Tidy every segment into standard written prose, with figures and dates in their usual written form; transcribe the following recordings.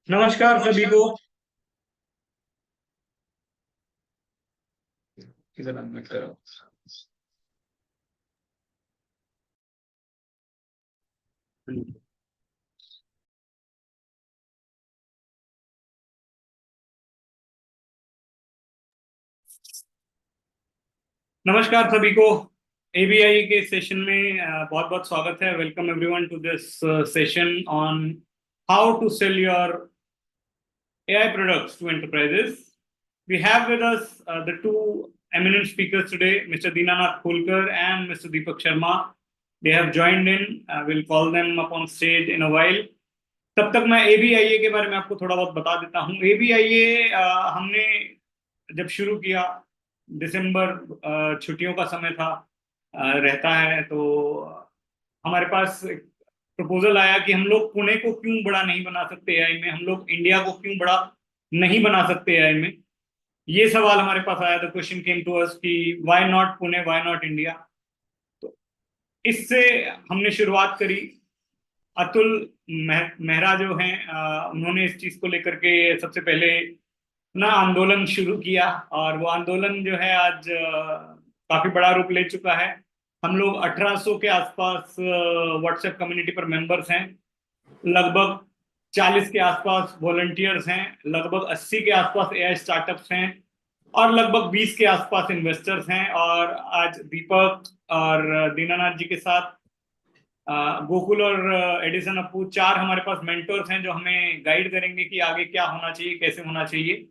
नमस्कार सभी को। किधर अनम्यूट करो। नमस्कार सभी को। एबीआई के सेशन में बहुत बहुत स्वागत है। Welcome everyone to this session on how to sell your AI products to enterprises. We have with us the two eminent speakers today, Mr. Dinanath Khulkar and Mr. Deepak Sharma. They have joined in. We'll call them up on stage in a while. तब तक मैं ABAIA के बारे में आपको थोड़ा बहुत बता देता हूँ। ABAIA हमने जब शुरू किया, दिसंबर छुट्टियों का समय था, रहता है, तो हमारे पास प्रपोजल आया कि हम लोग पुणे को क्यों बड़ा नहीं बना सकते एआई में, हम लोग इंडिया को क्यों बड़ा नहीं बना सकते एआई में। ये सवाल हमारे पास आया। The question came to us कि why not Pune, why not India. तो इससे हमने शुरुआत करी। अतुल मेहरा जो हैं, उन्होंने इस चीज को लेकर के सबसे पहले ना आंदोलन शुरू किया, और वो आंदोलन जो है आज काफी बड़ा रूप ले चुका है। हम लोग 1800 के आसपास व्हाट्सएप कम्युनिटी पर मेंबर्स हैं, लगभग 40 के आसपास वॉलंटियर्स हैं, लगभग 80 के आसपास एआई स्टार्टअप्स हैं, और लगभग 20 के आसपास इन्वेस्टर्स हैं। और आज दीपक और दीनानाथ जी के साथ गोकुल और एडिसन अपू, चार हमारे पास मेंटर्स हैं जो हमें गाइड करेंगे कि आगे क्या होना चाहिए, कैसे होना चाहिए।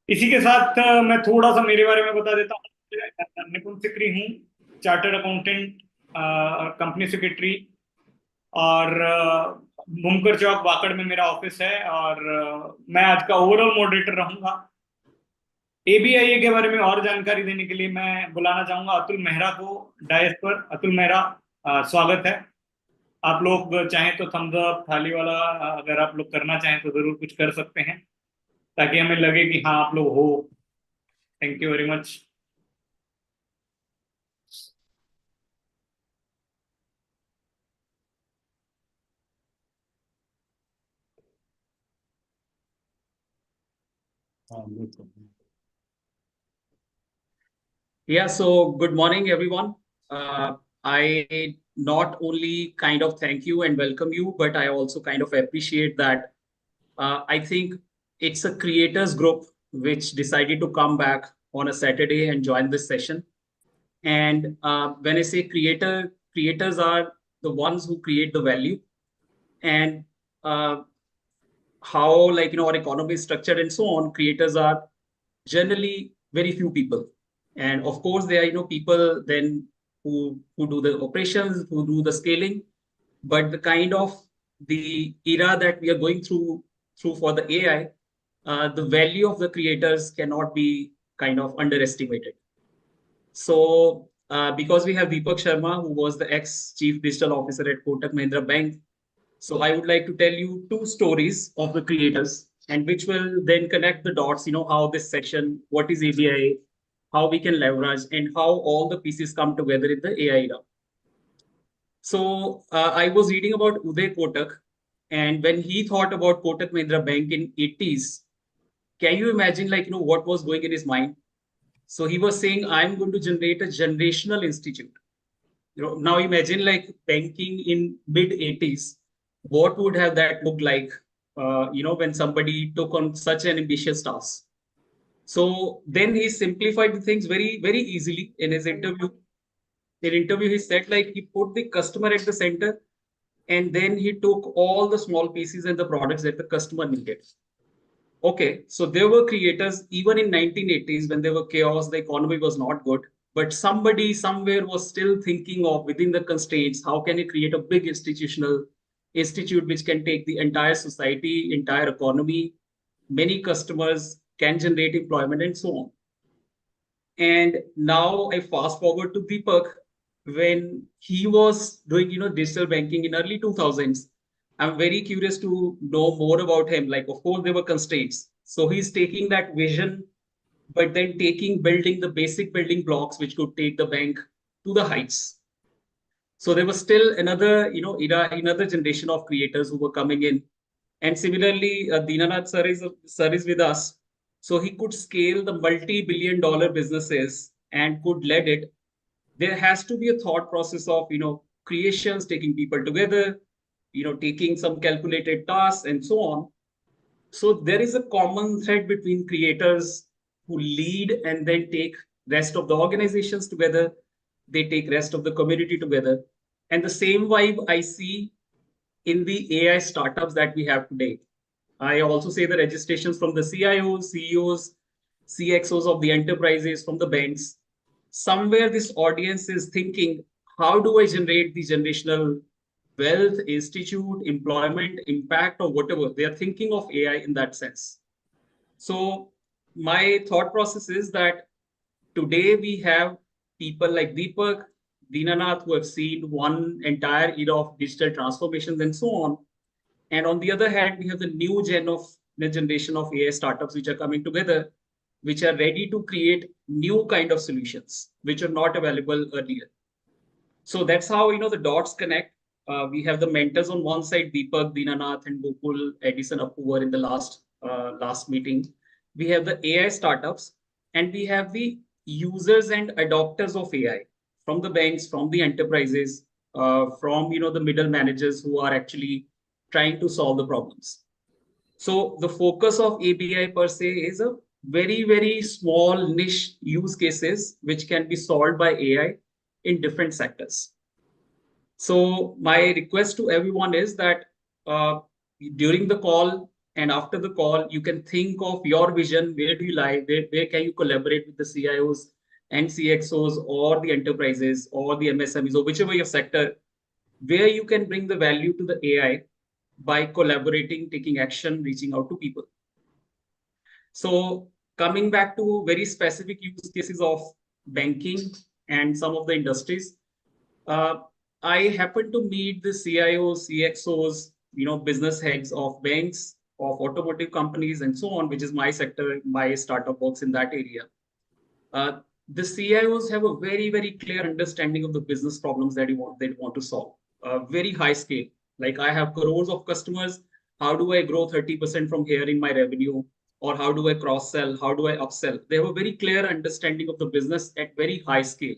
इसी के साथ मैं थोड़ा सा मेरे बारे में बता देता हूँ। निपुण सिकरी हूँ, चार्टर्ड अकाउंटेंट, कंपनी सेक्रेटरी, और मुमकर चौक वाकड़ में मेरा ऑफिस है, और मैं आज का ओवरऑल मॉडरेटर रहूंगा। एबीआईए के बारे में और जानकारी देने के लिए मैं बुलाना चाहूंगा अतुल मेहरा को डायस पर। अतुल मेहरा, स्वागत है। आप लोग चाहें तो थम्स अप, थाली वाला, अगर आप लोग करना चाहें तो जरूर कुछ कर सकते हैं, ताकि हमें लगे कि हाँ आप लोग हो। Thank you very much. Yeah, so good morning, everyone. I not only kind of thank you and welcome you, but I also kind of appreciate that. I think it's a creators group which decided to come back on a Saturday and join this session. And when I say creators are the ones who create the value, and how, like, our economy is structured and so on. Creators are generally very few people, and of course there are people then who do the operations, who do the scaling. But the kind of the era that we are going through for the AI, the value of the creators cannot be kind of underestimated. So because we have Deepak Sharma, who was the ex chief digital officer at Kotak Mahindra Bank, so I would like to tell you two stories of the creators, and which will then connect the dots, how this section, what is ABI, how we can leverage, and how all the pieces come together in the AI era. So I was reading about Uday Kotak, and when he thought about Kotak Mahindra Bank in 80s, can you imagine, what was going in his mind? So he was saying, I'm going to generate a generational institute. Now imagine like banking in mid 80s. What would have that looked like, when somebody took on such an ambitious task? So then he simplified the things very, very easily in his interview. In interview, he said like he put the customer at the center, and then he took all the small pieces and the products that the customer needed. Okay, so there were creators even in 1980s when there were chaos, the economy was not good, but somebody somewhere was still thinking of within the constraints, how can you create a big institutional institute which can take the entire society, entire economy, many customers, can generate employment and so on. And now I fast forward to Deepak when he was doing, digital banking in early 2000s. I'm very curious to know more about him. Like, of course, there were constraints. So he's taking that vision but then building the basic building blocks which could take the bank to the heights. So there was still another, another generation of creators who were coming in. And similarly, Dinanath sir is with us. So he could scale the multi-billion dollar businesses and could lead it. There has to be a thought process of, creations, taking people together, taking some calculated tasks and so on. So there is a common thread between creators who lead and then take rest of the organizations together. They take rest of the community together. And the same vibe I see in the AI startups that we have today. I also say the registrations from the CIOs, CEOs, CXOs of the enterprises, from the banks. Somewhere this audience is thinking, how do I generate the generational wealth, institute, employment, impact, or whatever? They are thinking of AI in that sense. So my thought process is that today we have people like Deepak, Dinanath, who have seen one entire era of digital transformations and so on. And on the other hand, we have the generation of AI startups which are coming together, which are ready to create new kind of solutions which are not available earlier. So that's how the dots connect. We have the mentors on one side, Deepak, Dinanath, and Gokul, Edison, Appu were in the last meeting. We have the AI startups, and we have the users and adopters of AI from the banks, from the enterprises, from the middle managers who are actually trying to solve the problems. So the focus of ABI per se is a very, very small niche use cases which can be solved by AI in different sectors. So my request to everyone is that during the call and after the call, you can think of your vision. Where do you lie? Where can you collaborate with the CIOs and CXOs or the enterprises or the MSMEs or whichever your sector, where you can bring the value to the AI by collaborating, taking action, reaching out to people. So coming back to very specific use cases of banking and some of the industries, uh, I happen to meet the CIOs, CXOs, business heads of banks, of automotive companies, and so on, which is my sector. My startup works in that area. The CIOs have a very, very clear understanding of the business problems that they want to solve. Very high scale. Like I have crores of customers. How do I grow 30% from here in my revenue? Or how do I cross sell? How do I upsell? They have a very clear understanding of the business at very high scale,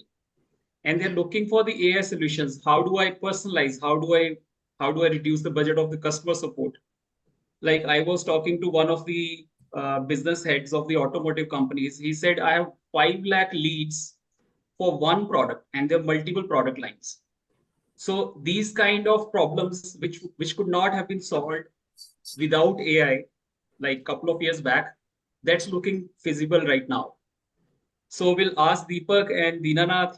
and they're looking for the AI solutions. How do I personalize? How do I reduce the budget of the customer support? Like I was talking to one of the business heads of the automotive companies. He said, I have 5 lakh leads for one product, and there are multiple product lines. So these kind of problems, which could not have been solved without AI, like a couple of years back, that's looking feasible right now. So we'll ask Deepak and Dinanath,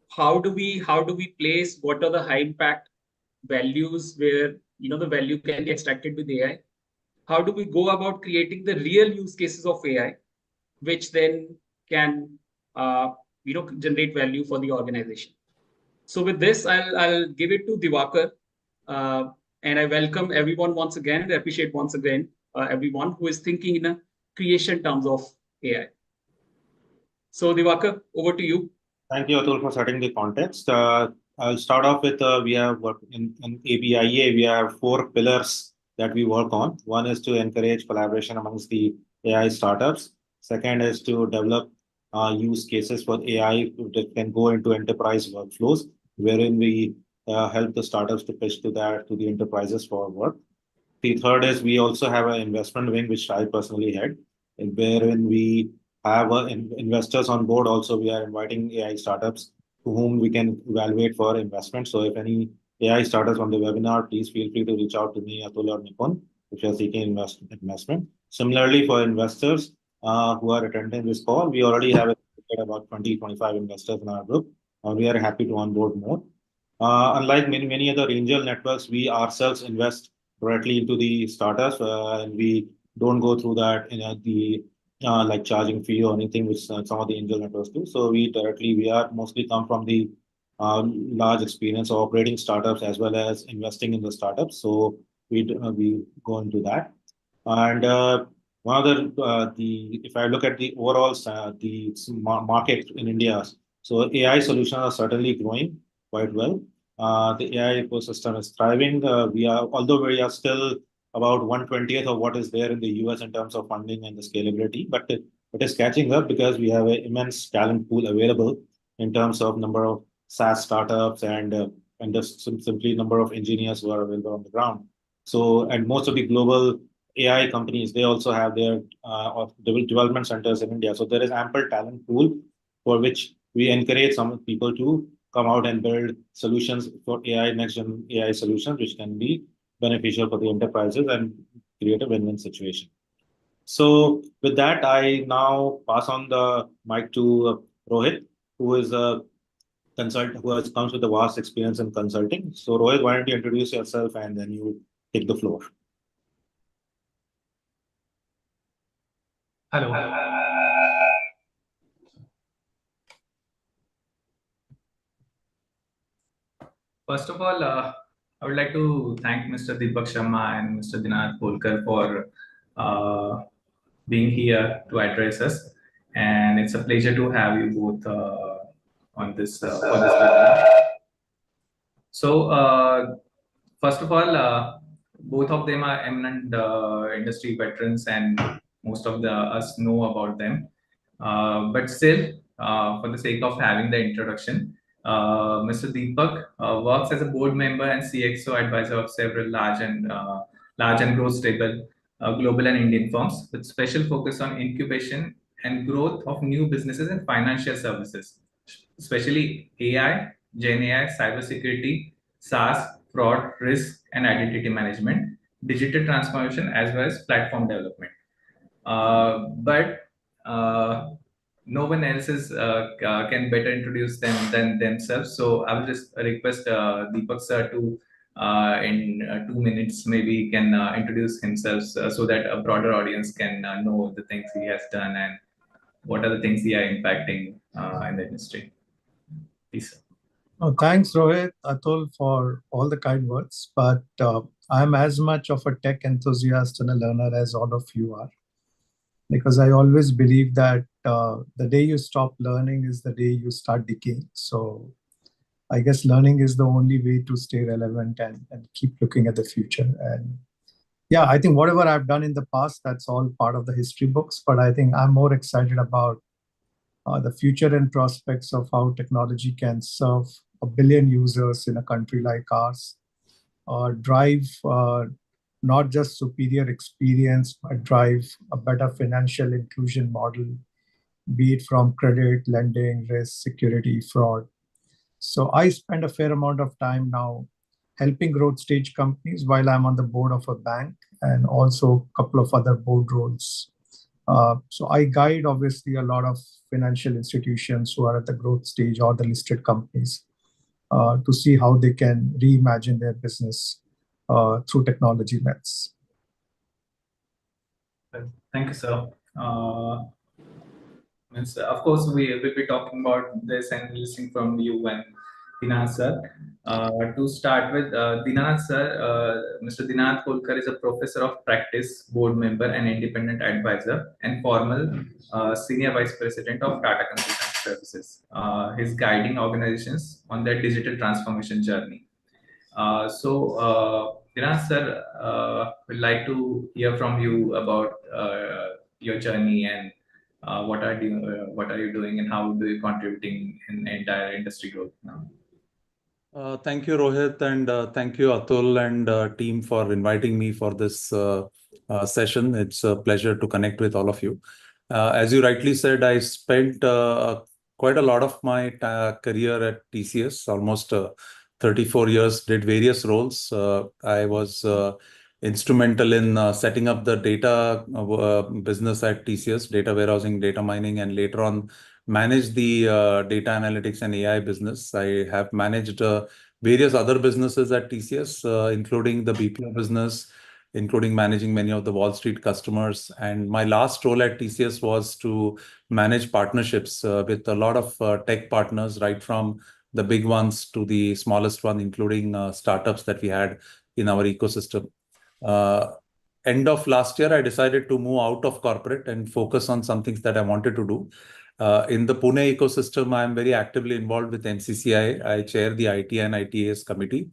how do we place what are the high impact values where the value can be extracted with AI? How do we go about creating the real use cases of AI, which then can generate value for the organization? So with this, I'll give it to Diwakar, uh, and I welcome everyone once again. I appreciate once again everyone who is thinking in a creation terms of AI. So Diwakar, over to you. Thank you, Atul, for setting the context. I'll start off with we have work in ABIA. We have 4 pillars that we work on. One is to encourage collaboration amongst the AI startups. Second is to develop use cases for AI that can go into enterprise workflows, wherein we help the startups to pitch to the enterprises for work. The third is we also have an investment wing, which I personally head, wherein we have investors on board. Also, we are inviting AI startups to whom we can evaluate for investment. So, if any AI startups on the webinar, please feel free to reach out to me, Atul or Nipun, if you are seeking investment. Similarly, for investors who are attending this call, we already have about 20-25 investors in our group. We are happy to onboard more. Unlike many other angel networks, we ourselves invest directly into the startups, and we don't go through that the like charging fee or anything which some of the angel networks do. So we are mostly come from the large experience of operating startups as well as investing in the startups. So we go into that. And one of if I look at the overall market in India, so AI solutions are certainly growing quite well. The AI ecosystem is thriving. Although we are still about 1/20th of what is there in the US in terms of funding and the scalability, but it is catching up because we have an immense talent pool available in terms of number of SaaS startups and just simply number of engineers who are available on the ground. So, and most of the global AI companies, they also have their development centers in India. So there is ample talent pool for which we encourage some people to come out and build solutions for AI, next gen AI solutions, which can be beneficial for the enterprises and create a win-win situation. So with that, I now pass on the mic to Rohit, who is a consultant who comes with a vast experience in consulting. So Rohit, why don't you introduce yourself and then you take the floor. Hello. First of all, I would like to thank Mr. Deepak Sharma and Mr. Dinanath Polkar for being here to address us. And it's a pleasure to have you both on this for this webinar. So, first of all, both of them are eminent industry veterans, and most of us know about them. But still, for the sake of having the introduction, Mr. Deepak works as a board member and CXO advisor of several large and growth stable global and Indian firms with special focus on incubation and growth of new businesses and financial services, especially AI, Gen AI, cybersecurity, SaaS, fraud, risk, and identity management, digital transformation, as well as platform development. But no one else can better introduce them than themselves. So I will just request Deepak sir to, in 2 minutes, maybe can introduce himself so that a broader audience can know the things he has done and what are the things he are impacting in the industry. Please. Oh, thanks, Rohit, Atul, for all the kind words. But I'm as much of a tech enthusiast and a learner as all of you are. Because I always believe that the day you stop learning is the day you start decaying. So I guess learning is the only way to stay relevant and keep looking at the future. And yeah, I think whatever I've done in the past, that's all part of the history books. But I think I'm more excited about the future and prospects of how technology can serve 1 billion users in a country like ours, drive not just superior experience, but drive a better financial inclusion model, be it from credit, lending, risk, security, fraud. So I spend a fair amount of time now helping growth stage companies while I'm on the board of a bank and also a couple of other board roles. So I guide obviously a lot of financial institutions who are at the growth stage or the listed companies to see how they can reimagine their business through technology lens. Thank you, sir. Of course, we will be talking about this and listening from you and Dinanath sir. To start with, Dinanath sir, Mr. Dinanath Polkar is a professor of practice, board member, and independent advisor, and former senior vice president of Tata Consultancy Services. He's guiding organizations on their digital transformation journey. Dinanath sir, we'd like to hear from you about your journey and what are you doing and how do you contributing in the entire industry growth now? Thank you, Rohit, and thank you, Atul and team for inviting me for this session. It's a pleasure to connect with all of you. As you rightly said, I spent quite a lot of my career at TCS, almost 34 years, did various roles. I was instrumental in setting up the data business at TCS, data warehousing, data mining, and later on managed the data analytics and AI business. I have managed various other businesses at TCS, including the BPO business, including managing many of the Wall Street customers. And my last role at TCS was to manage partnerships with a lot of tech partners, right from the big ones to the smallest one, including startups that we had in our ecosystem. end of last year, I decided to move out of corporate and focus on some things that I wanted to do. In the Pune ecosystem, I am very actively involved with NCCI. I chair the IT and ITAS committee.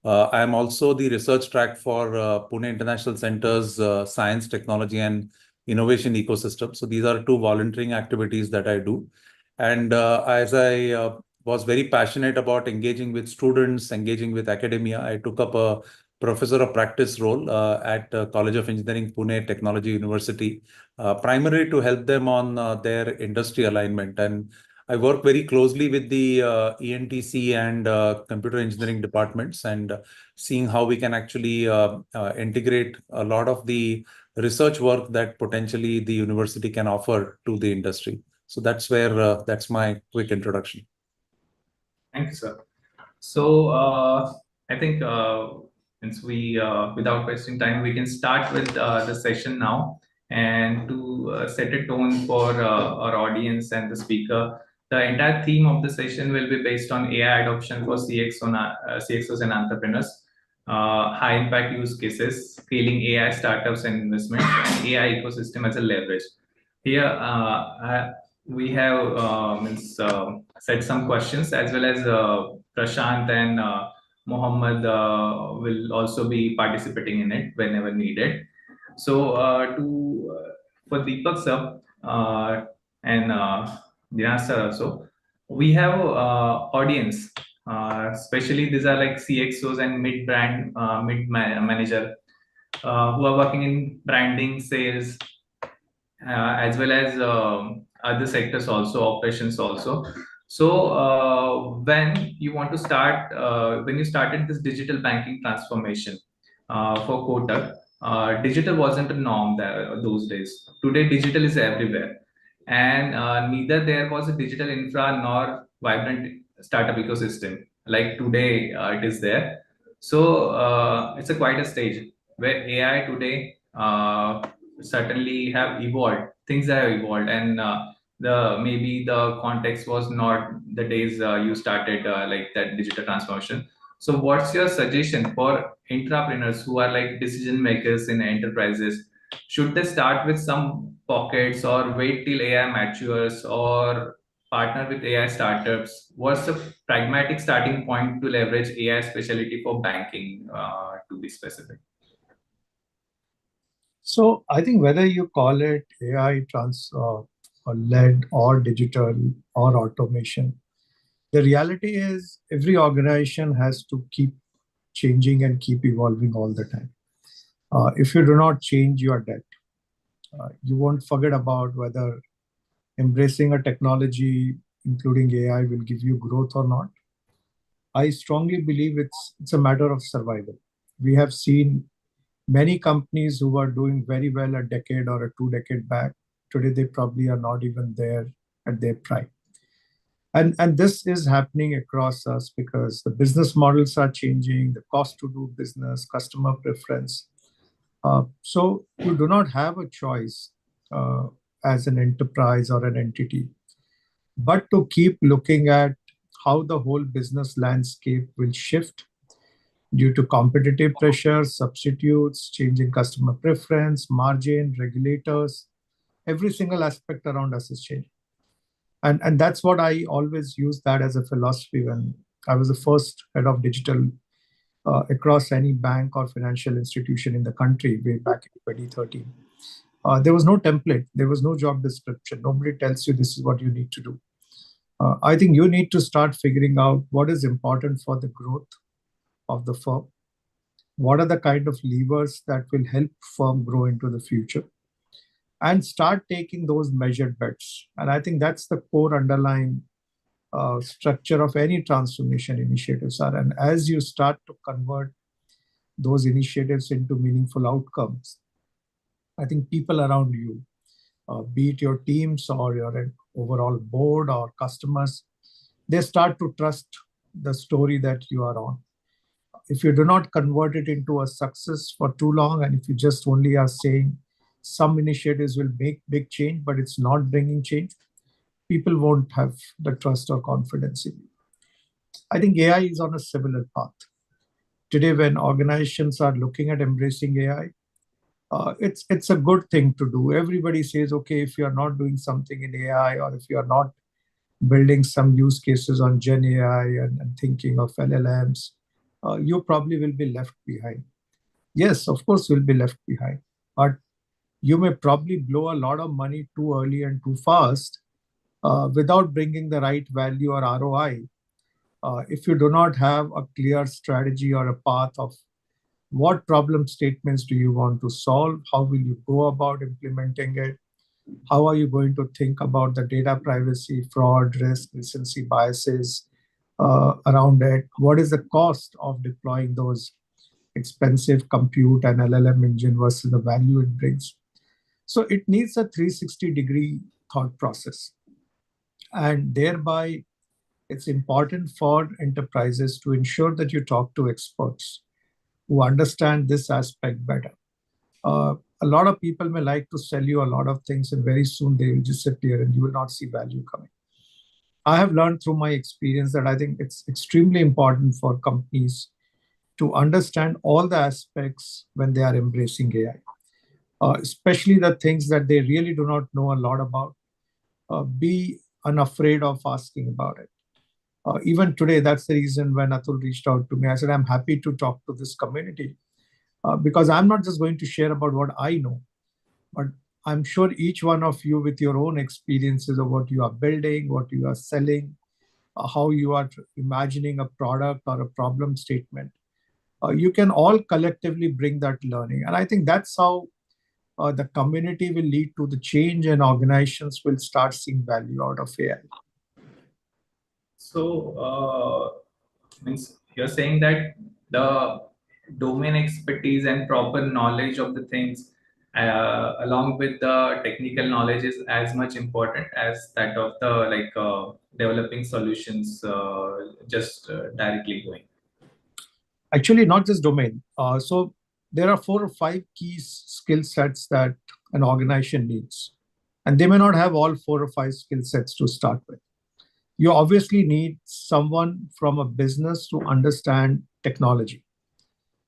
I am also the research track for Pune International Center's science, technology, and innovation ecosystem. So these are two volunteering activities that I do. And as I was very passionate about engaging with students, engaging with academia, I took up a professor of practice role at College of Engineering, Pune Technology University, primarily to help them on their industry alignment. And I work very closely with the ENTC and computer engineering departments, and seeing how we can actually integrate a lot of the research work that potentially the university can offer to the industry. So that's where that's my quick introduction. Thank you, sir. So I think since we, without wasting time, we can start with the session now. And to set a tone for our audience and the speaker, the entire theme of the session will be based on AI adoption for CXOs and entrepreneurs, high impact use cases, scaling AI startups and investments, and AI ecosystem as a leverage. Here, we have set some questions, as well as Prashant and Mohammed will also be participating in it whenever needed. So for Deepak sir and Dinesh sir also, we have audience, especially these are like CXOs and manager who are working in branding, sales, as well as other sectors also, operations also. So when you want to start, when you started this digital banking transformation for Kotak, digital wasn't a norm those days. Today, digital is everywhere. And neither there was a digital infra nor vibrant startup ecosystem. Like today, it is there. So it's a quite a stage where AI today certainly have evolved. Things have evolved, and the maybe the context was not the days you started like that digital transformation. So what's your suggestion for entrepreneurs who are like decision makers in enterprises? Should they start with some pockets or wait till AI matures or partner with AI startups? What's the pragmatic starting point to leverage AI specialty for banking, to be specific? So I think whether you call it AI led or digital or automation, the reality is every organization has to keep changing and keep evolving all the time. If you do not change, you are dead. You won't forget about whether embracing a technology, including AI, will give you growth or not. I strongly believe it's a matter of survival. We have seen many companies who were doing very well a decade or a 2 decade back. Today, they probably are not even there at their prime. And this is happening across us because the business models are changing, the cost to do business, customer preference. So you do not have a choice as an enterprise or an entity, but to keep looking at how the whole business landscape will shift due to competitive pressures, substitutes, changing customer preference, margin, regulators. Every single aspect around us is changing. And that's what I always use that as a philosophy when I was the first head of digital across any bank or financial institution in the country way back in 2013. There was no template. There was no job description. Nobody tells you this is what you need to do. I think you need to start figuring out what is important for the growth of the firm. What are the kind of levers that will help firm grow into the future? And start taking those measured bets. And I think that's the core underlying structure of any transformation initiatives are. And as you start to convert those initiatives into meaningful outcomes, I think people around you, be it your teams or your overall board or customers, they start to trust the story that you are on. If you do not convert it into a success for too long, and if you just only are saying some initiatives will make big change, but it's not bringing change, people won't have the trust or confidence in you. I think AI is on a similar path. Today, when organizations are looking at embracing AI, it's a good thing to do. Everybody says, okay, if you are not doing something in AI, or if you are not building some use cases on Gen AI and thinking of LLMs, you probably will be left behind. Yes, of course, you'll be left behind, but you may probably blow a lot of money too early and too fast without bringing the right value or ROI. If you do not have a clear strategy or a path of what problem statements do you want to solve, how will you go about implementing it, how are you going to think about the data privacy, fraud, risk, recency biases around it, what is the cost of deploying those expensive compute and LLM engine versus the value it brings. So it needs a 360-degree thought process. And thereby, it's important for enterprises to ensure that you talk to experts who understand this aspect better. A lot of people may like to sell you a lot of things, and very soon they will disappear and you will not see value coming. I have learned through my experience that I think it's extremely important for companies to understand all the aspects when they are embracing AI, especially the things that they really do not know a lot about. Be unafraid of asking about it. Even today, that's the reason when Atul reached out to me, I said, I'm happy to talk to this community because I'm not just going to share about what I know, but I'm sure each one of you with your own experiences of what you are building, what you are selling, how you are imagining a product or a problem statement, you can all collectively bring that learning. And I think that's how the community will lead to the change and organizations will start seeing value out of AI. So, means you're saying that the domain expertise and proper knowledge of the things, along with the technical knowledge, is as much important as that of the developing solutions, just directly going. Actually, not just domain. So there are 4 or 5 key skill sets that an organization needs. And they may not have all 4 or 5 skill sets to start with. You obviously need someone from a business to understand technology.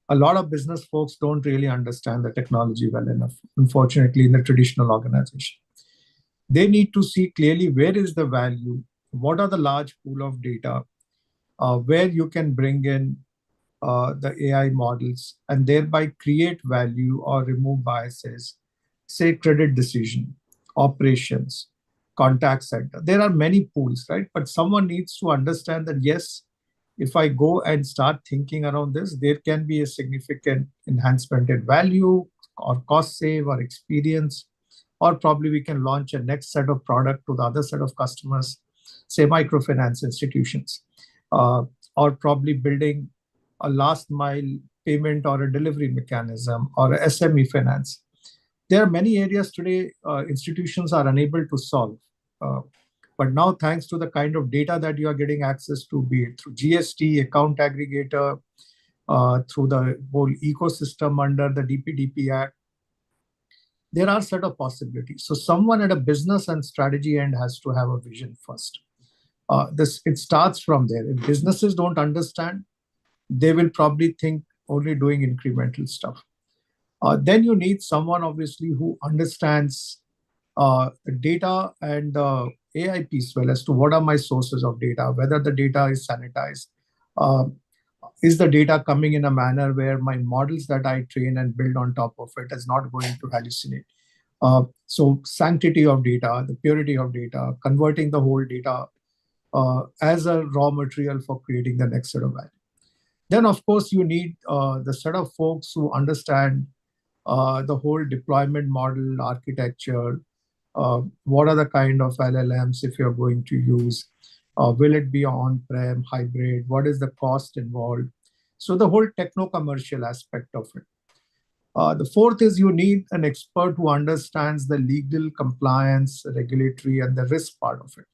A lot of business folks don't really understand the technology well enough, unfortunately, in the traditional organization. They need to see clearly where is the value, what are the large pool of data, where you can bring in the AI models and thereby create value or remove biases, say credit decision, operations, contact center. There are many pools, right? But someone needs to understand that, yes, if I go and start thinking around this, there can be a significant enhancement in value or cost save or experience, or probably we can launch a next set of product to the other set of customers, say microfinance institutions, or probably building a last mile payment or a delivery mechanism or a SME finance. There are many areas today institutions are unable to solve. But now, thanks to the kind of data that you are getting access to, be it through GST, account aggregator, through the whole ecosystem under the DPDP Act, there are set of possibilities. So someone at a business and strategy end has to have a vision first. It starts from there. If businesses don't understand, they will probably think only doing incremental stuff. Then you need someone, obviously, who understands the data and the AI piece well as to what are my sources of data, whether the data is sanitized. Is the data coming in a manner where my models that I train and build on top of it is not going to hallucinate? So sanctity of data, the purity of data, converting the whole data as a raw material for creating the next set of value. Then, of course, you need the set of folks who understand the whole deployment model, architecture, what are the kind of LLMs if you're going to use, will it be on-prem, hybrid, what is the cost involved? So the whole techno-commercial aspect of it. The fourth is you need an expert who understands the legal, compliance, regulatory, and the risk part of it.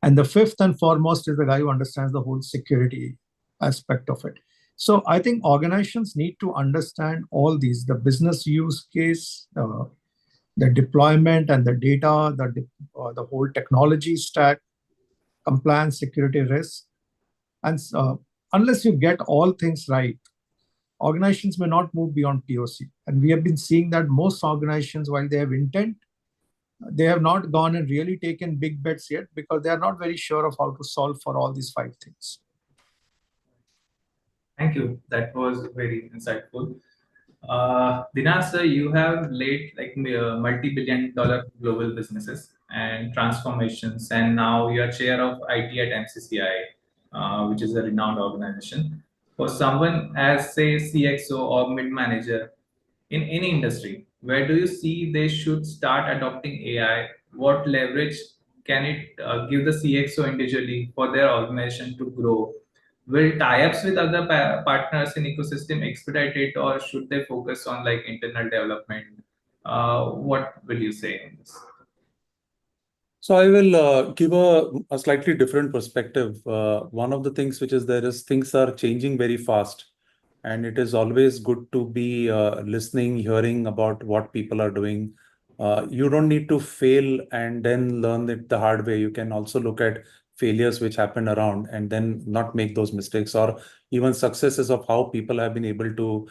And the fifth and foremost is the guy who understands the whole security aspect of it. So I think organizations need to understand all these, the business use case, the deployment and the data, the whole technology stack, compliance, security, risk. And unless you get all things right, organizations may not move beyond POC. And we have been seeing that most organizations, while they have intent, they have not gone and really taken big bets yet because they are not very sure of how to solve for all these 5 things. Thank you. That was very insightful. Dinar sir, you have led like multi-billion-dollar global businesses and transformations, and now you are chair of IT at MCCI, which is a renowned organization. For someone as say CXO or mid-manager in any industry, where do you see they should start adopting AI? What leverage can it give the CXO individually for their organization to grow? Will tie-ups with other partners in ecosystem expedite it, or should they focus on like internal development? What will you say on this? So I will give a slightly different perspective. One of the things which is there is things are changing very fast. And it is always good to be listening, hearing about what people are doing. You don't need to fail and then learn it the hard way. You can also look at failures which happen around and then not make those mistakes, or even successes of how people have been able to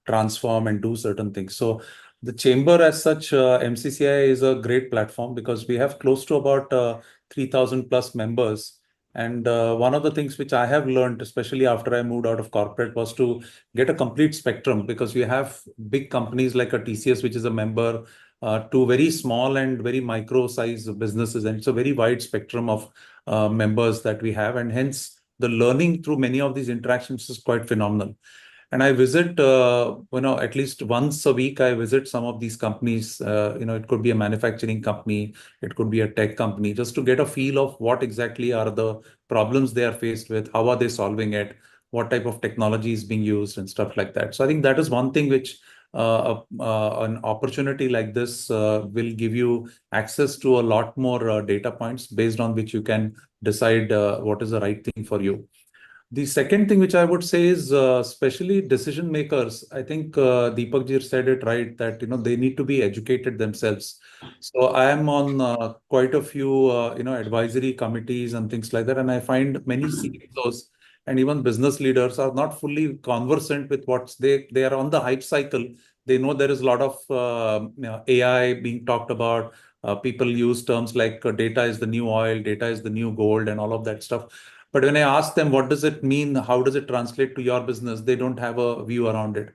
transform and do certain things. So the chamber as such, MCCI is a great platform because we have close to about 3,000 plus members. And one of the things which I have learned, especially after I moved out of corporate, was to get a complete spectrum, because we have big companies like a TCS, which is a member, to very small and very micro size businesses. And it's a very wide spectrum of members that we have. And hence the learning through many of these interactions is quite phenomenal. And I visit, at least once a week, I visit some of these companies. It could be a manufacturing company, it could be a tech company, just to get a feel of what exactly are the problems they are faced with, how are they solving it, what type of technology is being used and stuff like that. So I think that is one thing which an opportunity like this will give you access to a lot more data points based on which you can decide what is the right thing for you. The second thing which I would say is, especially decision makers, I think Deepak ji said it right, that they need to be educated themselves. So I am on quite a few advisory committees and things like that, and I find many CEOs and even business leaders are not fully conversant with what they are on the hype cycle. They know there is a lot of AI being talked about. People use terms like data is the new oil, data is the new gold, and all of that stuff. But when I ask them, what does it mean? How does it translate to your business? They don't have a view around it.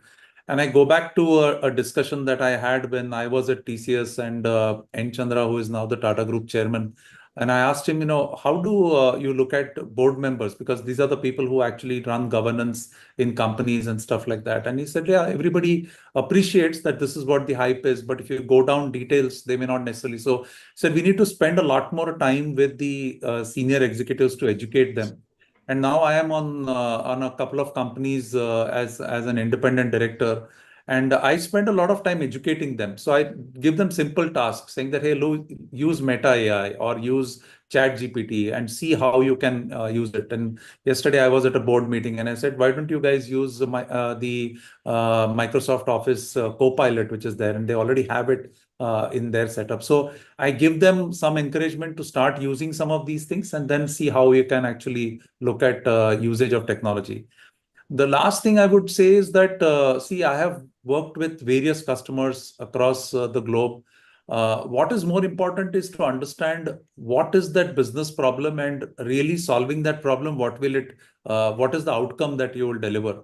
And I go back to a discussion that I had when I was at TCS, and N. Chandra, who is now the Tata Group chairman. And I asked him, how do you look at board members? Because these are the people who actually run governance in companies and stuff like that. And he said, yeah, everybody appreciates that this is what the hype is. But if you go down details, they may not necessarily. So said we need to spend a lot more time with the senior executives to educate them. And now I am on a couple of companies as an independent director, and I spend a lot of time educating them. So I give them simple tasks, saying that, hey, use Meta AI or use Chat GPT and see how you can use it. And yesterday I was at a board meeting and I said, why don't you guys use the Microsoft Office Copilot, which is there, and they already have it in their setup. So I give them some encouragement to start using some of these things and then see how you can actually look at usage of technology. The last thing I would say is that, I have worked with various customers across the globe. What is more important is to understand what is that business problem, and really solving that problem, what is the outcome that you will deliver.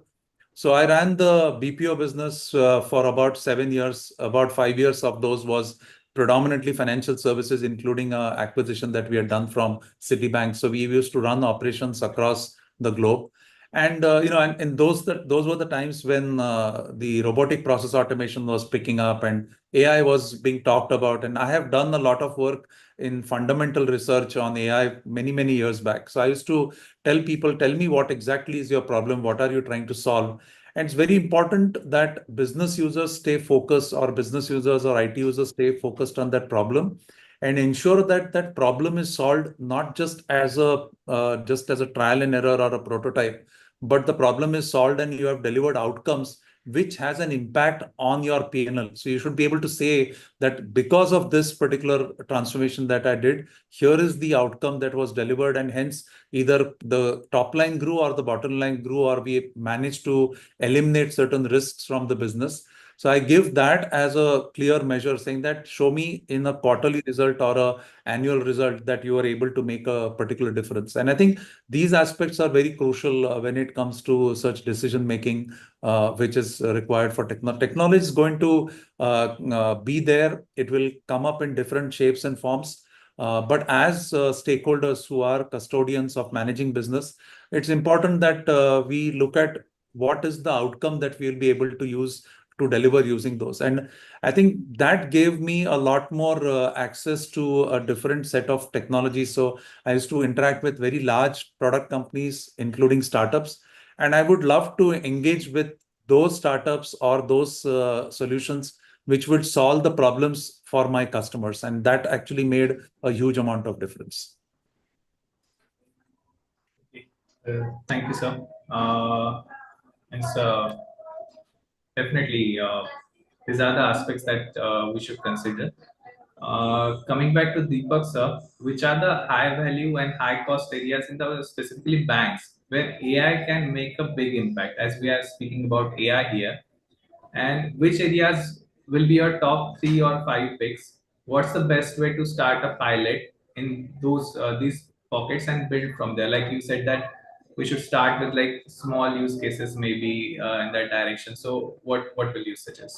So I ran the BPO business for about 7 years. About 5 years of those was predominantly financial services, including acquisition that we had done from Citibank. So we used to run operations across the globe. And those were the times when the robotic process automation was picking up and AI was being talked about. And I have done a lot of work in fundamental research on AI many years back. So I used to tell people, tell me what exactly is your problem, what are you trying to solve? And it's very important that business users stay focused, or business users or IT users stay focused on that problem, and ensure that that problem is solved not just as a trial and error or a prototype, but the problem is solved and you have delivered outcomes, which has an impact on your P&L. So you should be able to say that because of this particular transformation that I did, here is the outcome that was delivered, and hence either the top line grew or the bottom line grew, or we managed to eliminate certain risks from the business. So I give that as a clear measure, saying that show me in a quarterly result or a annual result that you are able to make a particular difference. And I think these aspects are very crucial when it comes to such decision making, which is required for technology. Technology is going to be there. It will come up in different shapes and forms. But as stakeholders who are custodians of managing business, it's important that we look at what is the outcome that we'll be able to use to deliver using those. And I think that gave me a lot more access to a different set of technologies. So I used to interact with very large product companies, including startups. And I would love to engage with those startups or those solutions which would solve the problems for my customers. And that actually made a huge amount of difference. Thank you, sir. It's definitely these are the aspects that we should consider. Coming back to Deepak, sir, which are the high value and high cost areas in the specifically banks where AI can make a big impact, as we are speaking about AI here? And which areas will be your top 3 or 5 picks? What's the best way to start a pilot in those these pockets and build from there? Like you said that we should start with like small use cases, maybe in that direction. So what will you suggest?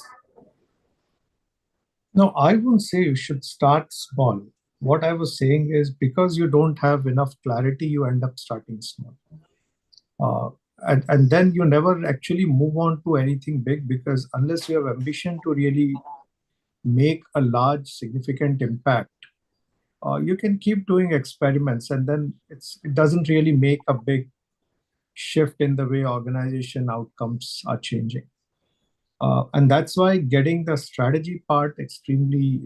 No, I wouldn't say you should start small. What I was saying is because you don't have enough clarity, you end up starting small. And then you never actually move on to anything big, because unless you have ambition to really make a large, significant impact, you can keep doing experiments, and then it doesn't really make a big shift in the way organization outcomes are changing. And that's why getting the strategy part extremely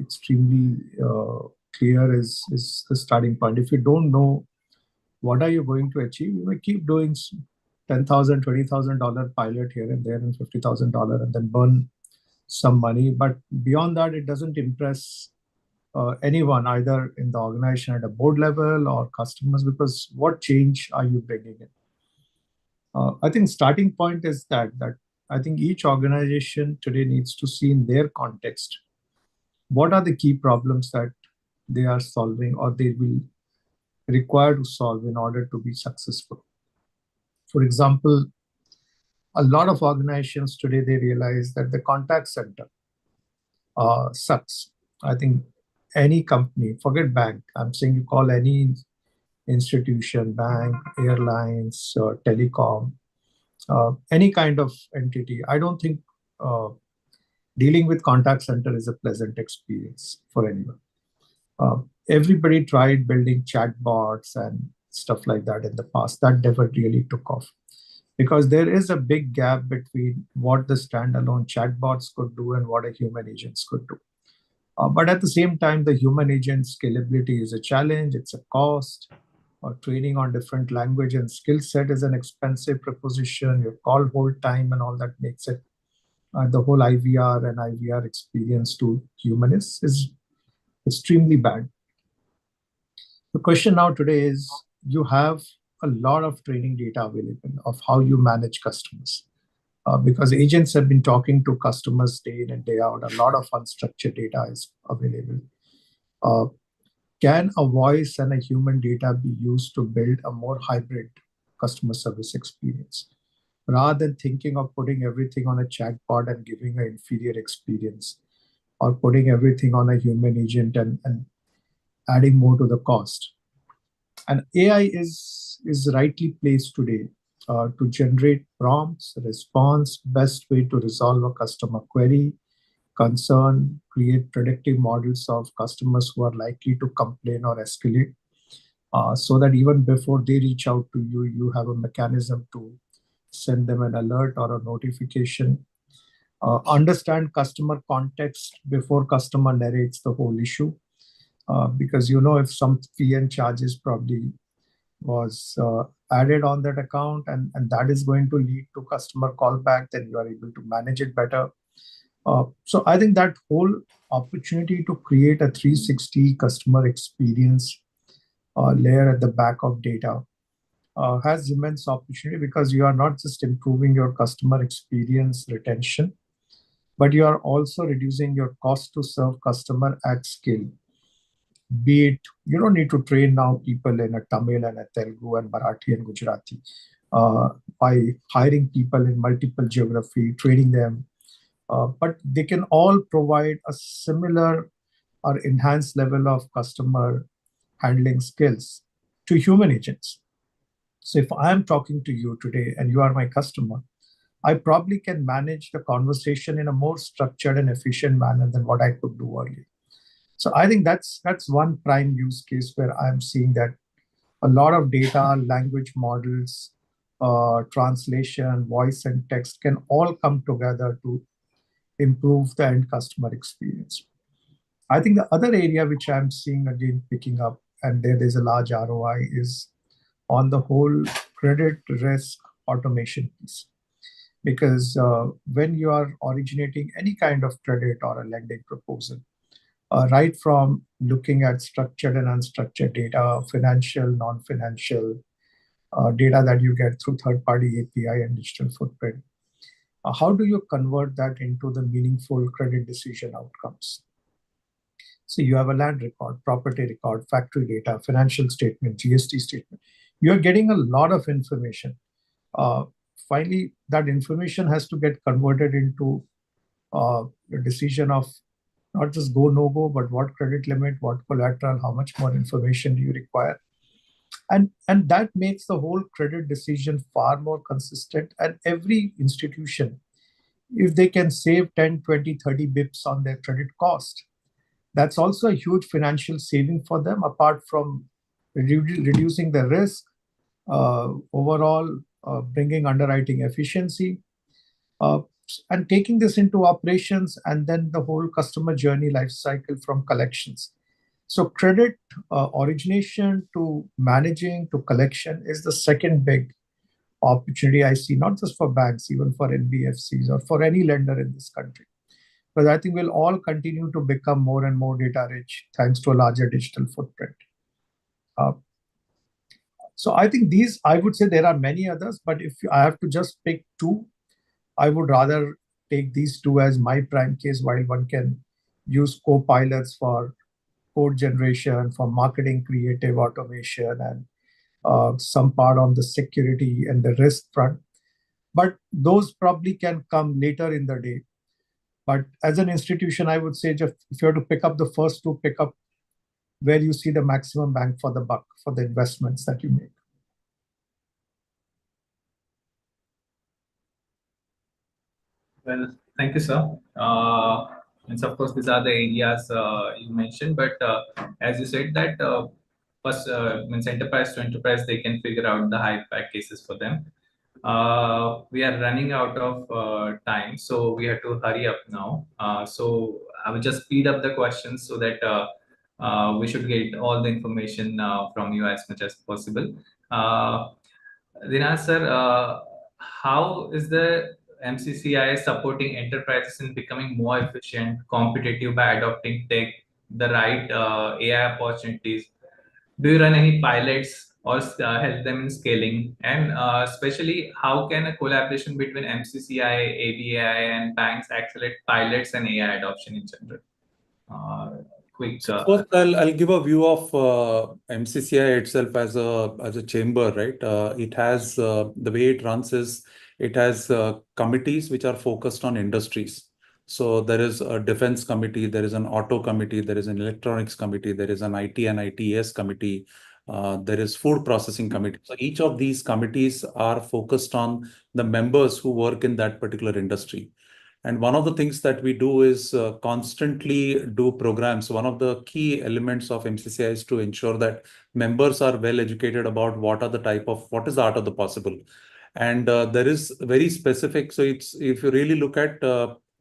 clear is the starting point. If you don't know what are you going to achieve, you may keep doing $10,000, $20,000 pilot here and there and $50,000 and then burn some money. But beyond that, it doesn't impress anyone, either in the organization at a board level or customers, because what change are you bringing in? I think starting point is that I think each organization today needs to see in their context what are the key problems that they are solving or they will require to solve in order to be successful. For example, a lot of organizations today, they realize that the contact center sucks. I think any company, forget bank, I'm saying you call any institution, bank, airlines, telecom, any kind of entity, I don't think dealing with contact center is a pleasant experience for anyone. Everybody tried building chatbots and stuff like that in the past. That never really took off, because there is a big gap between what the standalone chatbots could do and what a human agents could do. But at the same time, the human agent scalability is a challenge. It's a cost. Training on different language and skill set is an expensive proposition. Your call hold time and all that makes it the whole IVR and IVR experience to humanists is extremely bad. The question now today is, you have a lot of training data available of how you manage customers. Because agents have been talking to customers day in and day out, a lot of unstructured data is available. Can a voice and a human data be used to build a more hybrid customer service experience? Rather than thinking of putting everything on a chatbot and giving an inferior experience, or putting everything on a human agent and adding more to the cost. And AI is rightly placed today to generate prompts, response, best way to resolve a customer query, concern, create predictive models of customers who are likely to complain or escalate, so that even before they reach out to you, you have a mechanism to send them an alert or a notification. Understand customer context before customer narrates the whole issue, because if some fee and charges probably was added on that account, and that is going to lead to customer callback, then you are able to manage it better. So I think that whole opportunity to create a 360 customer experience layer at the back of data has immense opportunity, because you are not just improving your customer experience retention, but you are also reducing your cost to serve customer at scale. Be it, you don't need to train now people in a Tamil and a Telugu and Marathi and Gujarati by hiring people in multiple geography, training them. But they can all provide a similar or enhanced level of customer handling skills to human agents. So if I'm talking to you today and you are my customer, I probably can manage the conversation in a more structured and efficient manner than what I could do earlier. So I think that's one prime use case where I'm seeing that a lot of data, language models, translation, voice and text can all come together to improve the end customer experience. I think the other area which I'm seeing again picking up, and there's a large ROI, is on the whole credit risk automation piece. Because when you are originating any kind of credit or a lending proposal, right from looking at structured and unstructured data, financial, non-financial data that you get through third-party API and digital footprint, how do you convert that into the meaningful credit decision outcomes? So you have a land record, property record, factory data, financial statement, GST statement. You're getting a lot of information. Finally, that information has to get converted into a decision of not just go, no go, but what credit limit, what collateral, how much more information do you require? And that makes the whole credit decision far more consistent. And every institution, if they can save 10, 20, 30 bips on their credit cost, that's also a huge financial saving for them, apart from reducing the risk, overall bringing underwriting efficiency, and taking this into operations, and then the whole customer journey life cycle from collections. So credit origination to managing to collection is the second big opportunity I see, not just for banks, even for NBFCs or for any lender in this country. Because I think we'll all continue to become more and more data rich thanks to a larger digital footprint. So I think these, I would say there are many others, but if I have to just pick two, I would rather take these two as my prime case, while one can use co-pilots for code generation, for marketing, creative automation, and some part on the security and the risk front. But those probably can come later in the day. But as an institution, I would say just if you have to pick up the first two, pick up where you see the maximum bang for the buck for the investments that you make. Well, thank you, sir. And of course, these are the areas you mentioned, but as you said that first, means enterprise to enterprise, they can figure out the high impact cases for them. We are running out of time, so we have to hurry up now. So I will just speed up the questions so that we should get all the information from you as much as possible. Dinar sir, how is the MCCI supporting enterprises in becoming more efficient, competitive by adopting tech, the right AI opportunities? Do you run any pilots or help them in scaling? And especially, how can a collaboration between MCCI, ABAI, and banks accelerate pilots and AI adoption in general? Quick. So first, I'll give a view of MCCI itself as a chamber, right? It has the way it runs is it has committees which are focused on industries. So there is a defense committee, there is an auto committee, there is an electronics committee, there is an IT and ITES committee, there is food processing committee. So each of these committees are focused on the members who work in that particular industry. And one of the things that we do is constantly do programs. One of the key elements of MCCI is to ensure that members are well educated about what is the art of the possible. And there is very specific. So it's, if you really look at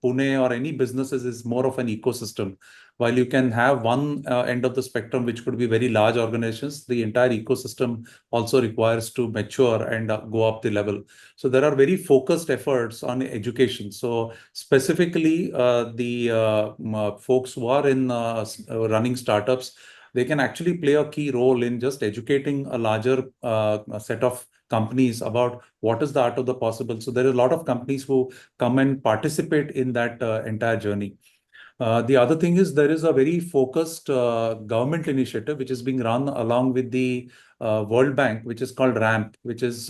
Pune or any businesses is more of an ecosystem. While you can have one end of the spectrum, which could be very large organizations, the entire ecosystem also requires to mature and go up the level. So there are very focused efforts on education. So specifically, the folks who are in running startups, they can actually play a key role in just educating a larger set of companies about what is the art of the possible. So there are a lot of companies who come and participate in that entire journey. The other thing is there is a very focused government initiative which is being run along with the World Bank, which is called RAMP, which is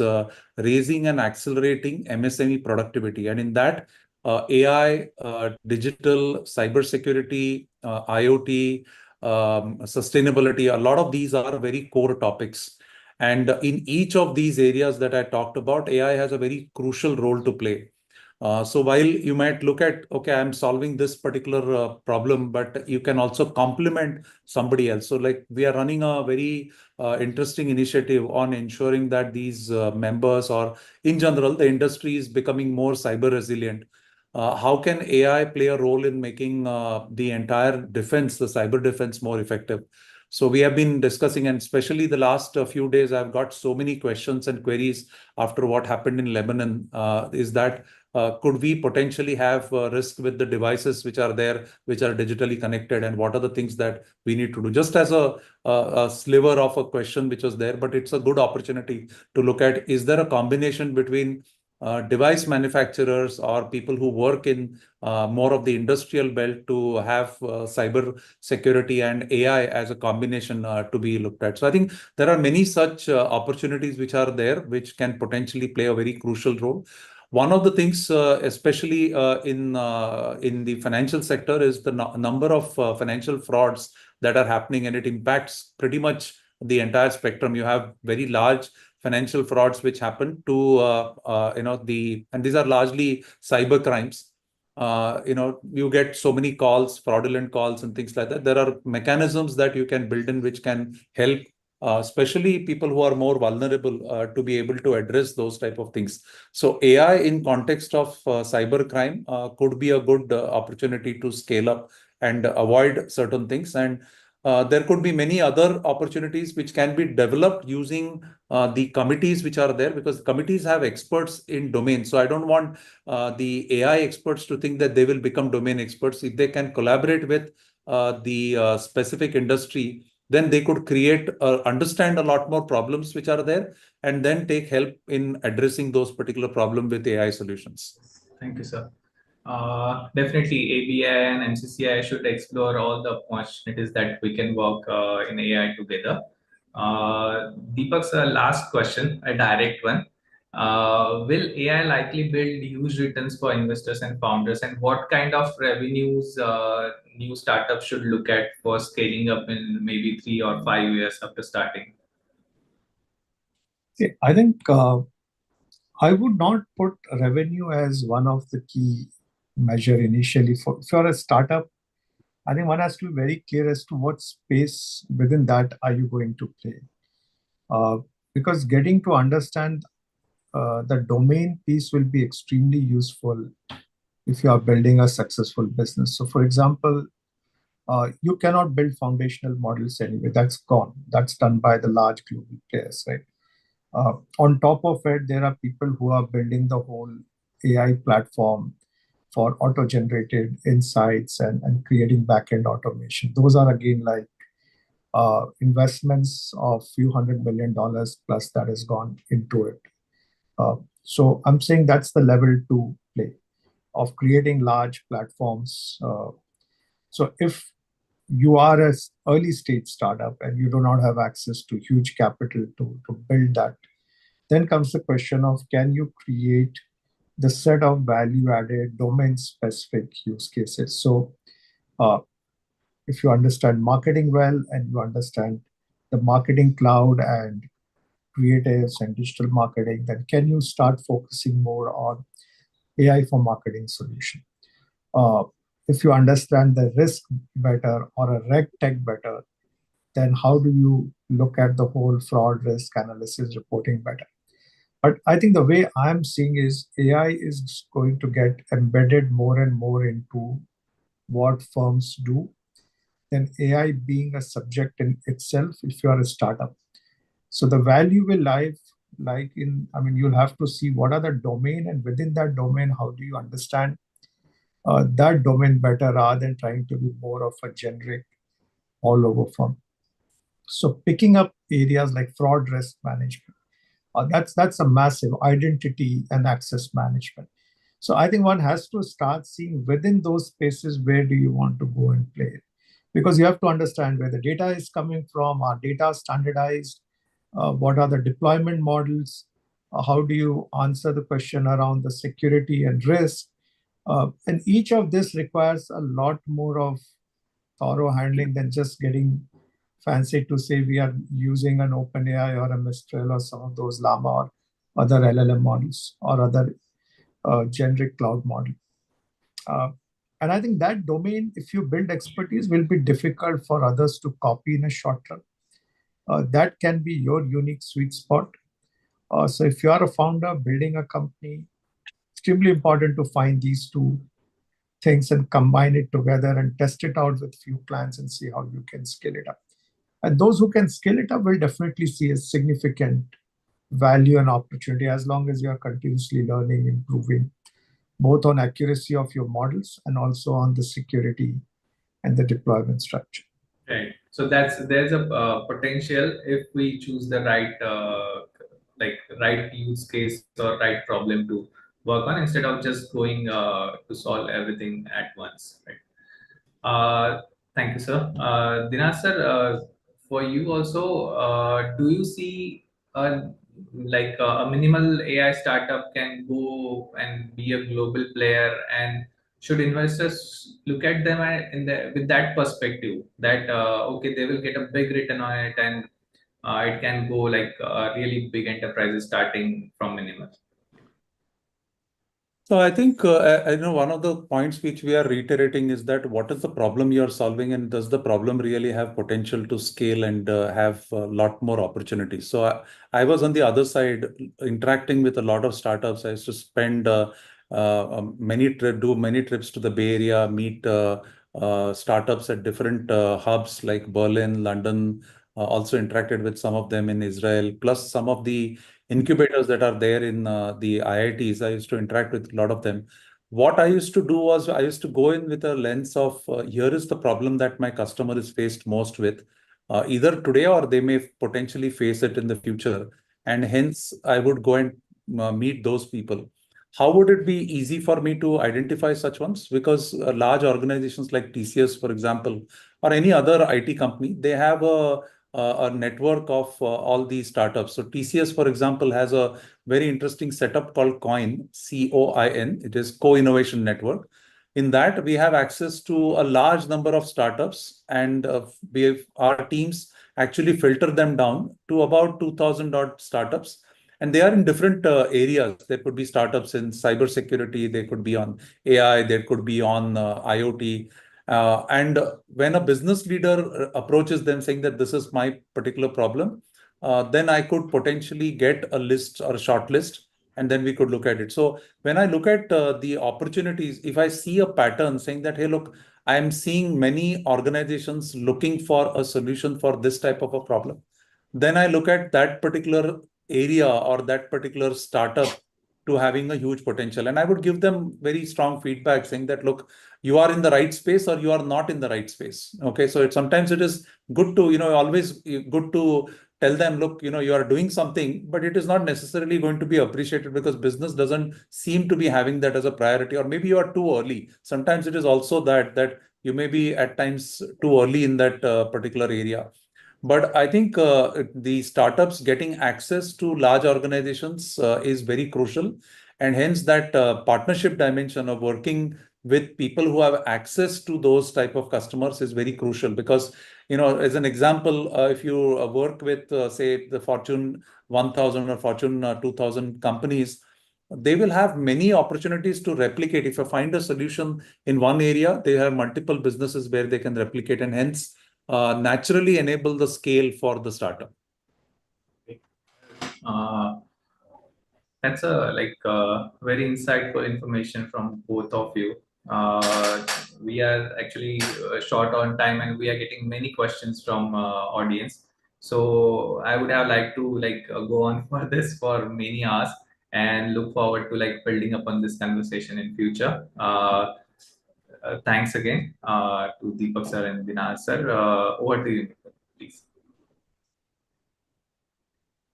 raising and accelerating MSME productivity. And in that, AI, digital, cybersecurity, IoT, sustainability, a lot of these are very core topics. And in each of these areas that I talked about, AI has a very crucial role to play. So while you might look at, okay, I'm solving this particular problem, but you can also complement somebody else. So like we are running a very interesting initiative on ensuring that these members, or in general, the industry is becoming more cyber resilient. How can AI play a role in making the entire defense, the cyber defense, more effective? So we have been discussing, and especially the last few days, I've got so many questions and queries after what happened in Lebanon, is that could we potentially have risk with the devices which are there, which are digitally connected, and what are the things that we need to do? Just as a sliver of a question which was there, but it's a good opportunity to look at, is there a combination between device manufacturers or people who work in more of the industrial belt to have cyber security and AI as a combination to be looked at. So I think there are many such opportunities which are there, which can potentially play a very crucial role. One of the things, especially in the financial sector, is the number of financial frauds that are happening, and it impacts pretty much the entire spectrum. You have very large financial frauds which happen to and these are largely cyber crimes. You get so many calls, fraudulent calls and things like that. There are mechanisms that you can build in which can help especially people who are more vulnerable to be able to address those type of things. So AI in context of cyber crime could be a good opportunity to scale up and avoid certain things. And there could be many other opportunities which can be developed using the committees which are there, because committees have experts in domain. So I don't want the AI experts to think that they will become domain experts. If they can collaborate with the specific industry, then they could understand a lot more problems which are there, and then take help in addressing those particular problems with AI solutions. Thank you, sir. Definitely, ABAI and MCCI should explore all the opportunities that we can work in AI together. Deepak's last question, a direct one. Will AI likely build huge returns for investors and founders? And what kind of revenues new startups should look at for scaling up in maybe 3 or 5 years after starting? See, I think I would not put revenue as one of the key measure initially. If you're a startup, I think one has to be very clear as to what space within that are you going to play. Because getting to understand the domain piece will be extremely useful if you are building a successful business. So for example, you cannot build foundational models anyway. That's gone. That's done by the large global players, right? On top of it, there are people who are building the whole AI platform for auto-generated insights and creating backend automation. Those are again like investments of few $100 million plus that has gone into it. So I'm saying that's the level to play of creating large platforms. So if you are an early stage startup and you do not have access to huge capital to build that, then comes the question of, can you create the set of value added domain specific use cases? So if you understand marketing well and you understand the marketing cloud and creatives and digital marketing, then can you start focusing more on AI for marketing solution? If you understand the risk better or a reg tech better, then how do you look at the whole fraud risk analysis reporting better? But I think the way I'm seeing is AI is going to get embedded more and more into what firms do than AI being a subject in itself if you are a startup. So the value will lie like in, I mean, you'll have to see what are the domain, and within that domain, how do you understand that domain better rather than trying to be more of a generic all over firm. So picking up areas like fraud risk management, that's a massive identity and access management. So I think one has to start seeing within those spaces where do you want to go and play, because you have to understand where the data is coming from. Are data standardized? What are the deployment models? How do you answer the question around the security and risk? And each of this requires a lot more of thorough handling than just getting fancy to say we are using an OpenAI or a Mistral or some of those Llama or other LLM models or other generic cloud model. And I think that domain, if you build expertise, will be difficult for others to copy in a short term. That can be your unique sweet spot. So if you are a founder building a company, extremely important to find these two things and combine it together and test it out with few clients and see how you can scale it up. And those who can scale it up will definitely see a significant value and opportunity as long as you are continuously learning, improving, both on accuracy of your models and also on the security and the deployment structure. Right. So there's a potential if we choose the right use case or right problem to work on instead of just going to solve everything at once. Right. Thank you, sir. Dinar sir, for you also, do you see a minimal AI startup can go and be a global player, and should investors look at them with that perspective that okay, they will get a big return on it, and it can go like really big enterprises starting from minimal? So I think I know one of the points which we are reiterating is that what is the problem you are solving, and does the problem really have potential to scale and have a lot more opportunities? So I was on the other side interacting with a lot of startups. I used to spend do many trips to the Bay Area, meet startups at different hubs like Berlin, London. Also interacted with some of them in Israel, plus some of the incubators that are there in the IITs. I used to interact with a lot of them. What I used to do was I used to go in with a lens of here is the problem that my customer is faced most with, either today or they may potentially face it in the future. And hence, I would go and meet those people. How would it be easy for me to identify such ones? Because large organizations like TCS, for example, or any other IT company, they have a network of all these startups. So TCS, for example, has a very interesting setup called COIN, COIN. It is Co-Innovation Network. In that, we have access to a large number of startups, and our teams actually filter them down to about 2,000 odd startups. And they are in different areas. There could be startups in cybersecurity, they could be on AI, there could be on IoT. And when a business leader approaches them saying that this is my particular problem, then I could potentially get a list or a short list, and then we could look at it. So when I look at the opportunities, if I see a pattern saying that, hey, look, I am seeing many organizations looking for a solution for this type of a problem, then I look at that particular area or that particular startup to having a huge potential. And I would give them very strong feedback saying that, look, you are in the right space or you are not in the right space. Okay. So sometimes it is good to, always good to tell them, look, you are doing something, but it is not necessarily going to be appreciated because business doesn't seem to be having that as a priority, or maybe you are too early. Sometimes it is also that you may be at times too early in that particular area. But I think the startups getting access to large organizations is very crucial. And hence that partnership dimension of working with people who have access to those type of customers is very crucial. Because, as an example, if you work with, say, the Fortune 1000 or Fortune 2000 companies, they will have many opportunities to replicate. If you find a solution in one area, they have multiple businesses where they can replicate, and hence naturally enable the scale for the startup. That's a very insightful information from both of you. We are actually short on time, and we are getting many questions from audience. So I would have liked to go on for this for many hours, and look forward to building upon this conversation in future. Thanks again to Deepak sir and Dinar sir. Over to you, please.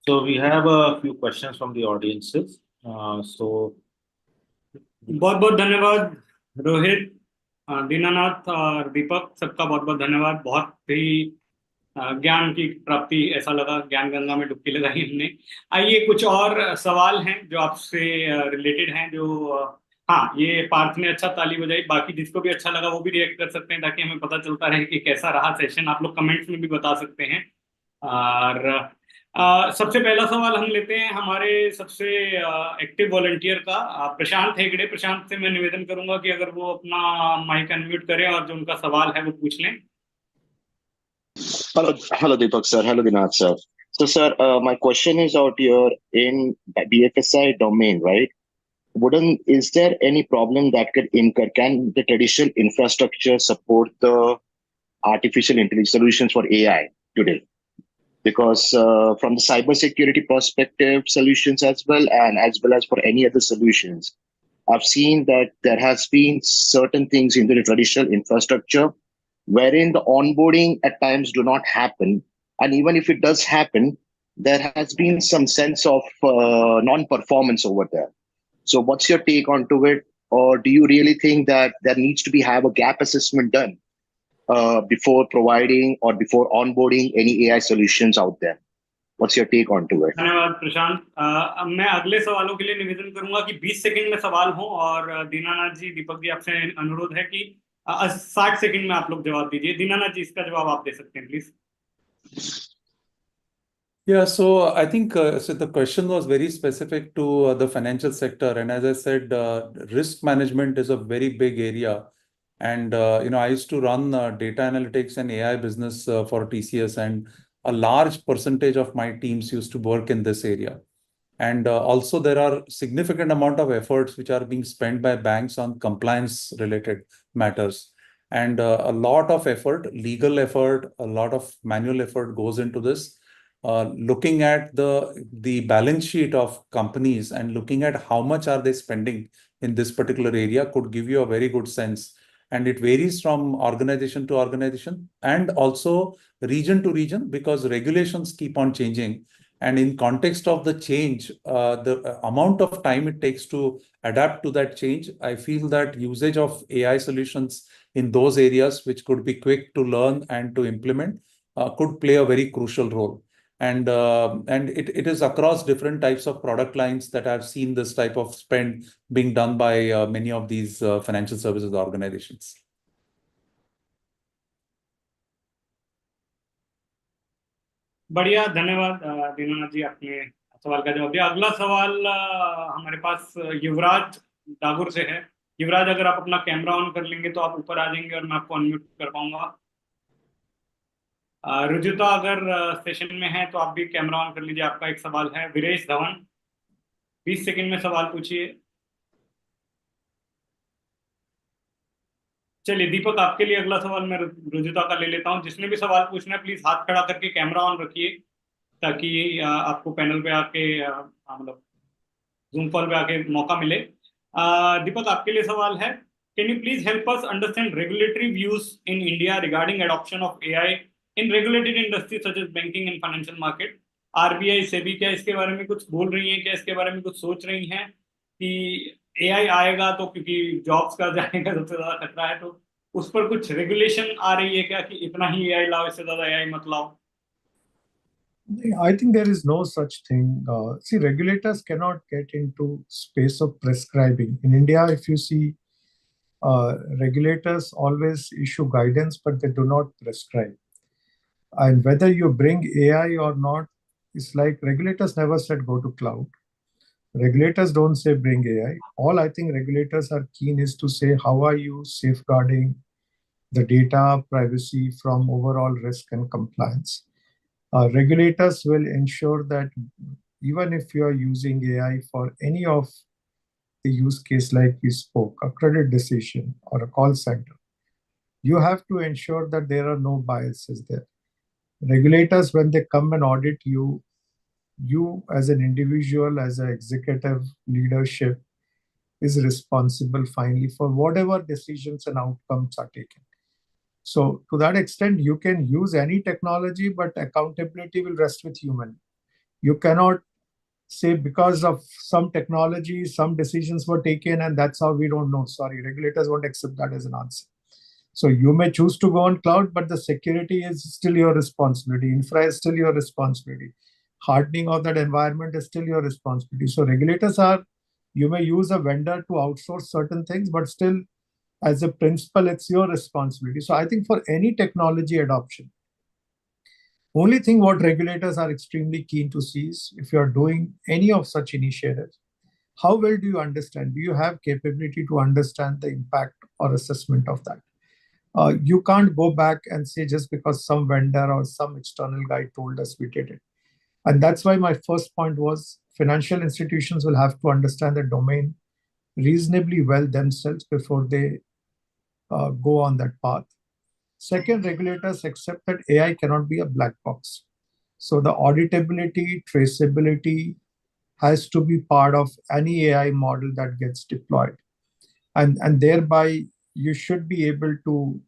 So we have a few questions from the audiences. बहुत बहुत धन्यवाद रोहित, दीनानाथ और दीपक, सबका बहुत बहुत धन्यवाद। बहुत ही ज्ञान की प्राप्ति, ऐसा लगा ज्ञान गंगा में डुबकी लगाई हमने। आइए कुछ और सवाल हैं जो आपसे रिलेटेड हैं, जो हाँ, ये पार्थ ने अच्छा ताली बजाई, बाकी जिसको भी अच्छा लगा वो भी रिएक्ट कर सकते हैं, ताकि हमें पता चलता रहे कि कैसा रहा सेशन। आप लोग कमेंट्स में भी बता सकते हैं। और सबसे पहला सवाल हम लेते हैं हमारे सबसे एक्टिव वॉलंटियर का, प्रशांत हेगड़े। प्रशांत से मैं निवेदन करूंगा कि अगर वो अपना माइक अनम्यूट करें और जो उनका सवाल है वो पूछ लें। Hello, Deepak sir. Hello, Vinod sir. So, sir, my question is out here in BFSI domain, right? Is there any problem that could incur? Can the traditional infrastructure support the artificial intelligence solutions for AI today? Because from the cybersecurity perspective, solutions as well as for any other solutions, I've seen that there has been certain things in the traditional infrastructure wherein the onboarding at times do not happen. And even if it does happen, there has been some sense of non-performance over there. So what's your take onto it? Or do you really think that there needs to have a gap assessment done before providing or before onboarding any AI solutions out there? What's your take onto it? धन्यवाद प्रशांत। अब मैं अगले सवालों के लिए निवेदन करूंगा कि 20 सेकंड में सवाल हो, और दीनानाथ जी, दीपक जी, आपसे अनुरोध है कि 60 सेकंड में आप लोग जवाब दीजिए। दीनानाथ जी, इसका जवाब आप दे सकते हैं please. Yeah, so I think so the question was very specific to the financial sector, and as I said, risk management is a very big area. And I used to run data analytics and AI business for TCS, and a large percentage of my teams used to work in this area. And also there are significant amount of efforts which are being spent by banks on compliance related matters. And a lot of effort, legal effort, a lot of manual effort goes into this. Looking at the balance sheet of companies and looking at how much are they spending in this particular area could give you a very good sense. And it varies from organization to organization and also region to region, because regulations keep on changing. And in context of the change, the amount of time it takes to adapt to that change, I feel that usage of AI solutions in those areas which could be quick to learn and to implement could play a very crucial role. And it is across different types of product lines that I've seen this type of spend being done by many of these financial services organizations. बढ़िया, धन्यवाद दीनानाथ जी, आपने सवाल का जवाब दिया। अगला सवाल हमारे पास युवराज डागुर से है। युवराज, अगर आप अपना कैमरा ऑन कर लेंगे तो आप ऊपर आ जाएंगे और मैं आपको अनम्यूट कर पाऊंगा। रुजुता अगर सेशन में है तो आप भी कैमरा ऑन कर लीजिए। आपका एक सवाल है। वीरेश धवन, 20 सेकंड में सवाल पूछिए। चलिए दीपक, आपके लिए अगला सवाल मैं रुजुता का ले लेता हूं। जिसने भी सवाल पूछना है प्लीज हाथ खड़ा करके कैमरा ऑन रखिए, ताकि आपको पैनल पे आके मतलब जूम कॉल पे आके मौका मिले। दीपक, आपके लिए सवाल है। Can you please help us understand regulatory views in India regarding adoption of AI in regulated industry such as banking and financial market? RBI SEBI क्या इसके बारे में कुछ बोल रही है? क्या इसके बारे में कुछ सोच रही हैं कि एआई आएगा तो, क्योंकि जॉब्स का जाने का सबसे ज्यादा खतरा है, तो उस पर कुछ रेगुलेशन आ रही है क्या कि इतना ही एआई लाओ, इससे ज्यादा एआई मत लाओ? I think there is no such thing. See, regulators cannot get into space of prescribing. In India, if you see, regulators always issue guidance, but they do not prescribe. And whether you bring AI or not, it's like regulators never said go to cloud. Regulators don't say bring AI. All I think regulators are keen is to say how are you safeguarding the data privacy from overall risk and compliance. Regulators will ensure that even if you are using AI for any of the use case like we spoke, a credit decision or a call center, you have to ensure that there are no biases there. Regulators, when they come and audit you, you as an individual, as an executive leadership, is responsible finally for whatever decisions and outcomes are taken. So to that extent, you can use any technology, but accountability will rest with human. You cannot say because of some technology, some decisions were taken, and that's how we don't know. Sorry, regulators won't accept that as an answer. So you may choose to go on cloud, but the security is still your responsibility. Infra is still your responsibility. Hardening of that environment is still your responsibility. So regulators are, you may use a vendor to outsource certain things, but still, as a principal, it's your responsibility. So I think for any technology adoption, only thing what regulators are extremely keen to see is if you are doing any of such initiatives, how well do you understand? Do you have capability to understand the impact or assessment of that? You can't go back and say just because some vendor or some external guy told us we did it. And that's why my first point was financial institutions will have to understand the domain reasonably well themselves before they go on that path. Second, regulators accept that AI cannot be a black box. So the auditability, traceability has to be part of any AI model that gets deployed. And thereby, you should be able to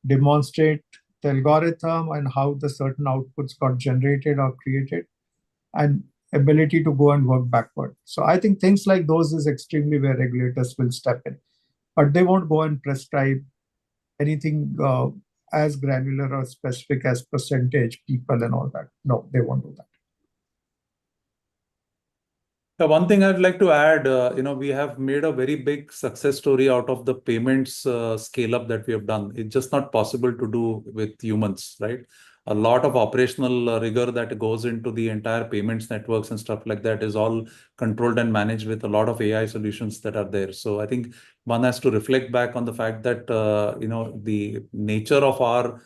demonstrate the algorithm and how the certain outputs got generated or created, and ability to go and work backward. So I think things like those is extremely where regulators will step in. But they won't go and prescribe anything as granular or specific as percentage, people and all that. No, they won't do that. One thing I'd like to add, we have made a very big success story out of the payments scale up that we have done. It's just not possible to do with humans, right? A lot of operational rigor that goes into the entire payments networks and stuff like that is all controlled and managed with a lot of AI solutions that are there. So I think one has to reflect back on the fact that, the nature of our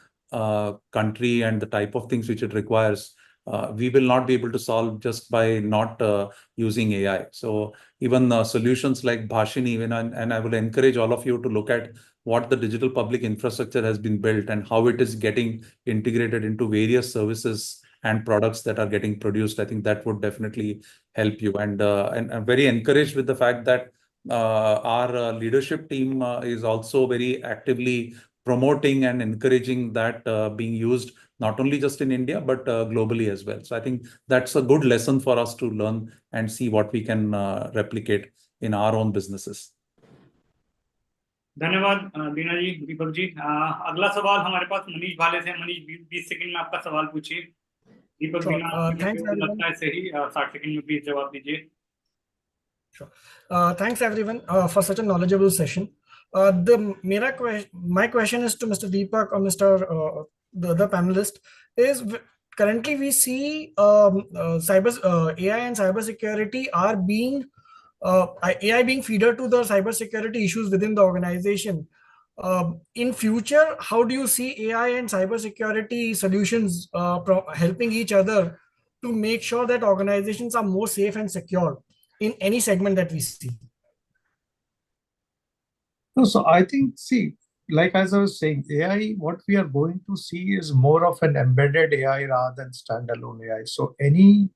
country and the type of things which it requires, we will not be able to solve just by not using AI. So even solutions like Bhashini, and I will encourage all of you to look at what the digital public infrastructure has been built and how it is getting integrated into various services and products that are getting produced. I think that would definitely help you. And I'm very encouraged with the fact that our leadership team is also very actively promoting and encouraging that being used not only just in India, but globally as well. So I think that's a good lesson for us to learn and see what we can replicate in our own businesses. धन्यवाद दीना जी, दीपक जी। अगला सवाल हमारे पास मनीष भाले से। Manish 20 second में आपका सवाल पूछिए। दीपक दीना लगता है सही, 60 सेकंड में प्लीज जवाब दीजिए। Thanks everyone for such a knowledgeable session. My question is to Mr. Deepak or Mr. The other panelist. Is currently we see AI and cybersecurity are being AI being feeder to the cybersecurity issues within the organization. In future, how do you see AI and cybersecurity solutions helping each other to make sure that organizations are more safe and secure in any segment that we see? No, so I think, see, like as I was saying, AI, what we are going to see is more of an embedded AI rather than standalone AI. So any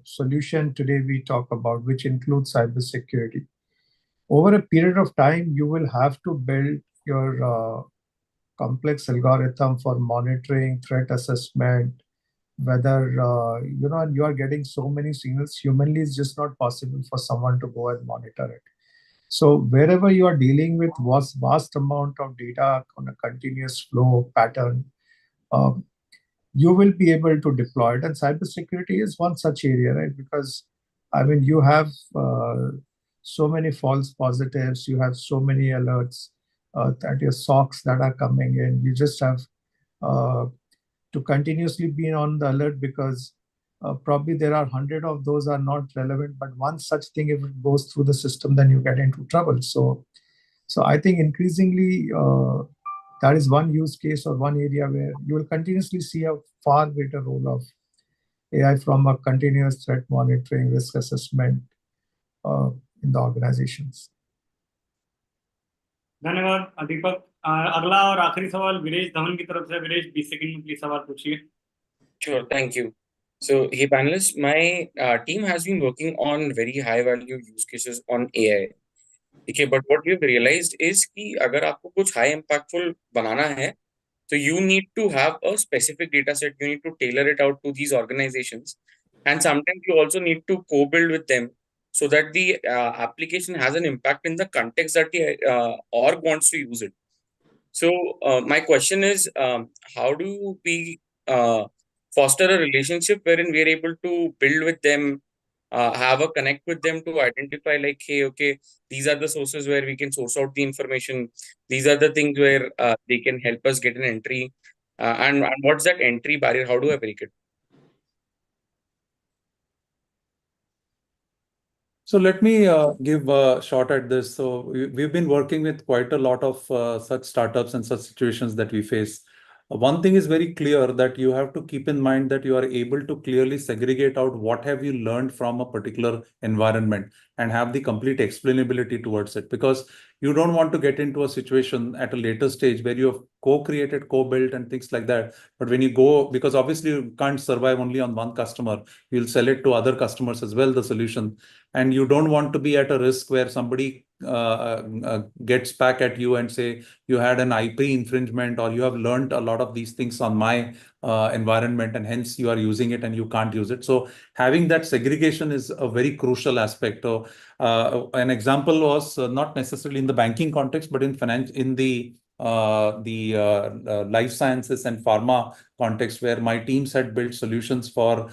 solution today we talk about, which includes cybersecurity, over a period of time, you will have to build your complex algorithm for monitoring, threat assessment, whether, and you are getting so many signals, humanly it's just not possible for someone to go and monitor it. So wherever you are dealing with vast amount of data on a continuous flow pattern, you will be able to deploy it. And cybersecurity is one such area, right? Because, I mean, you have so many false positives, you have so many alerts that your SOCs that are coming in. You just have to continuously be on the alert because probably there are 100 of those are not relevant, but one such thing, if it goes through the system, then you get into trouble. So I think increasingly that is one use case or one area where you will continuously see a far greater role of AI from a continuous threat monitoring, risk assessment in the organizations. धन्यवाद दीपक। अगला और आखिरी सवाल विरेश धवन की तरफ से। Viresh 20 second में please सवाल पूछिए। Sure, thank you. So, hey panelists, my team has been working on very high value use cases on AI. Okay, but what we've realized is कि अगर आपको कुछ high impactful बनाना है, so you need to have a specific data set. You need to tailor it out to these organizations, and sometimes you also need to co-build with them so that the application has an impact in the context that the org wants to use it. So my question is, how do we foster a relationship wherein we are able to build with them, have a connect with them to identify like, hey, okay, these are the sources where we can source out the information. These are the things where they can help us get an entry. And what's that entry barrier? How do I break it? So let me give a shot at this. So we've been working with quite a lot of such startups and such situations that we face. One thing is very clear, that you have to keep in mind that you are able to clearly segregate out what have you learned from a particular environment and have the complete explainability towards it, because you don't want to get into a situation at a later stage where you have co-created, co-built and things like that. But when you go, because obviously you can't survive only on one customer, you'll sell it to other customers as well, the solution. And you don't want to be at a risk where somebody gets back at you and say you had an IP infringement, or you have learned a lot of these things on my environment and hence you are using it and you can't use it. So having that segregation is a very crucial aspect. So an example was not necessarily in the banking context, but in the life sciences and pharma context, where my teams had built solutions for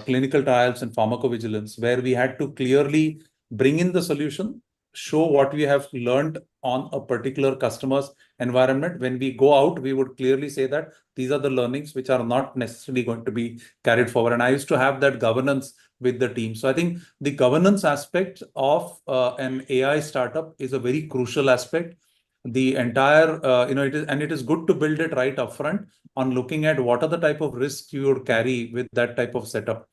clinical trials and pharmacovigilance, where we had to clearly bring in the solution, show what we have learned on a particular customer's environment. When we go out, we would clearly say that these are the learnings which are not necessarily going to be carried forward. And I used to have that governance with the team. So I think the governance aspect of an AI startup is a very crucial aspect. The entire, it is good to build it right upfront on looking at what are the type of risks you would carry with that type of setup.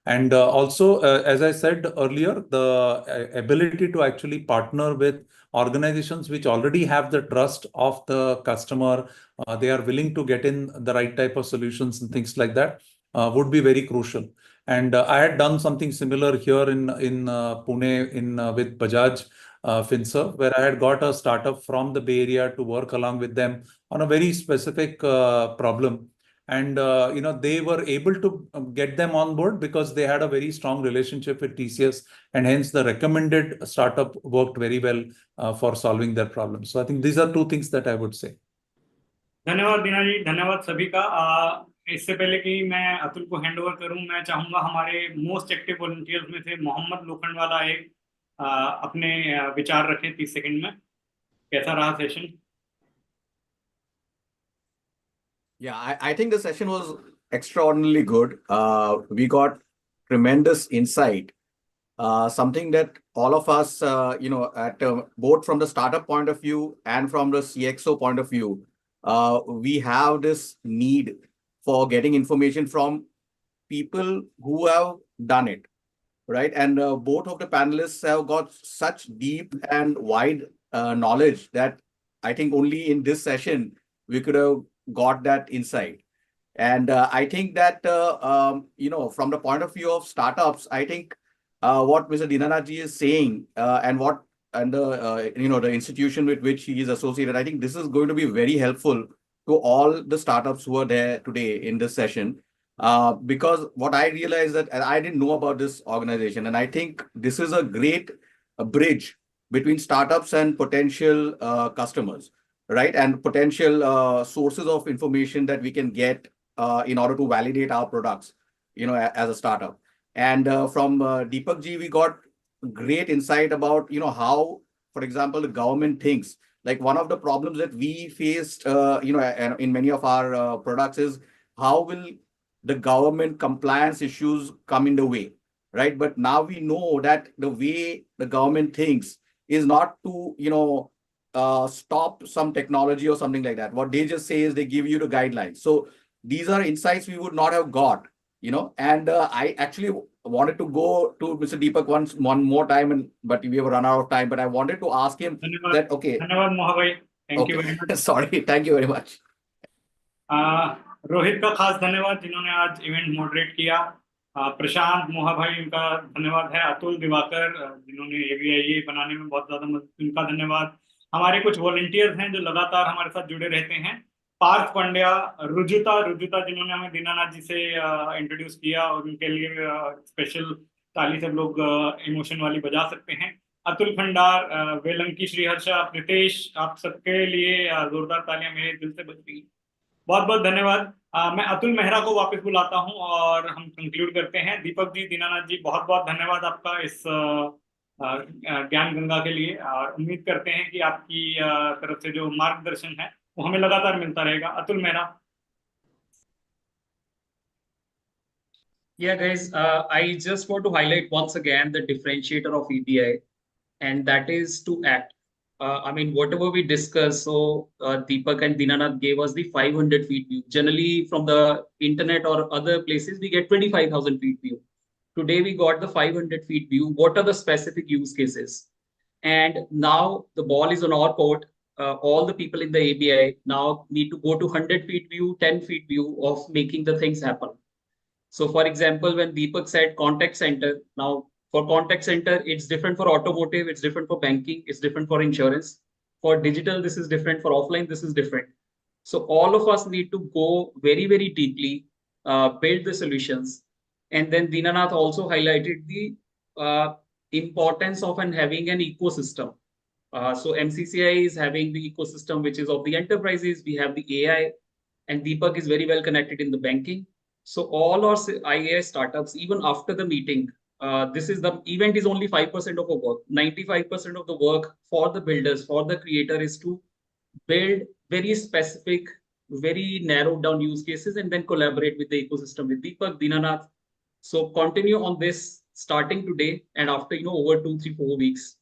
And also, as I said earlier, the ability to actually partner with organizations which already have the trust of the customer, they are willing to get in the right type of solutions and things like that, would be very crucial. And I had done something similar here in Pune with Bajaj Finserv, where I had got a startup from the Bay Area to work along with them on a very specific problem. And they were able to get them on board because they had a very strong relationship with TCS, and hence the recommended startup worked very well for solving their problems. So I think these are two things that I would say. धन्यवाद दीना जी, धन्यवाद सभी का। इससे पहले कि मैं अतुल को hand over करूं, मैं चाहूंगा हमारे मोस्ट एक्टिव वॉलंटियर्स में से मोहम्मद लोखंडवाला एक अपने विचार रखें 30 सेकंड में। कैसा रहा session? Yeah, I think the session was extraordinarily good. We got tremendous insight, something that all of us, at both from the startup point of view and from the CXO point of view, we have this need for getting information from people who have done it, right? And both of the panelists have got such deep and wide knowledge that I think only in this session we could have got that insight. And I think that, from the point of view of startups, I think what Mr. Dinanath is saying and the institution with which he is associated, I think this is going to be very helpful to all the startups who are there today in this session. Because what I realized that I didn't know about this organization, and I think this is a great bridge between startups and potential customers, right? And potential sources of information that we can get in order to validate our products, as a startup. And from Deepak ji, we got great insight about, how, for example, the government thinks. Like one of the problems that we faced, in many of our products is how will the government compliance issues come in the way, right? But now we know that the way the government thinks is not to, stop some technology or something like that. What they just say is they give you the guidelines. So these are insights we would not have got and I actually wanted to go to Mr. Deepak one more time, but we have run out of time. But I wanted to ask him that, okay. धन्यवाद मोहा भाई, thank you very much. Sorry, thank you very much. Rohit का खास धन्यवाद जिन्होंने आज event moderate किया. प्रशांत मोहा भाई, उनका धन्यवाद है. अतुल दिवाकर जिन्होंने ABIA बनाने में बहुत ज्यादा मदद, उनका धन्यवाद. हमारे कुछ वॉलंटियर्स हैं जो लगातार हमारे साथ जुड़े रहते हैं. पार्थ पंड्या, रुजुता जिन्होंने हमें दीनानाथ जी से इंट्रोड्यूस किया, और उनके लिए स्पेशल ताली सब लोग इमोशन वाली बजा सकते हैं. अतुल खंडार, वेलंकी, श्रीहर्षा, प्रितेश, आप सबके लिए जोरदार तालियां मेरे दिल से बजती हैं. बहुत बहुत धन्यवाद. मैं अतुल मेहरा को वापस बुलाता हूं और हम कंक्लूड करते हैं. दीपक जी, दीनानाथ जी, बहुत बहुत धन्यवाद आपका इस ज्ञान गंगा के लिए. और उम्मीद करते हैं कि आपकी तरफ से जो मार्गदर्शन है वो हमें लगातार मिलता रहेगा. Atul Mehra. Yeah, guys, I just want to highlight once again the differentiator of ABI, and that is to act. I mean, whatever we discuss, so Deepak and Dinanath gave us the 500 feet view. Generally, from the internet or other places, we get 25,000 feet view. Today, we got the 500 feet view. What are the specific use cases? And now the ball is on our court. All the people in the ABI now need to go to 100 feet view, 10 feet view of making the things happen. So for example, when Deepak said contact center, now for contact center, it's different for automotive, it's different for banking, it's different for insurance. For digital, this is different. For offline, this is different. So all of us need to go very, very deeply, build the solutions. And then Dinanath also highlighted the importance of having an ecosystem. So MCCI is having the ecosystem, which is of the enterprises. We have the AI, and Deepak is very well connected in the banking. So all our IAS startups, even after the meeting, this is the event is only 5% of our work. 95% of the work for the builders, for the creator, is to build very specific, very narrowed down use cases, and then collaborate with the ecosystem with Deepak, Dinanath. So continue on this starting today and after over 2, 3, 4 weeks.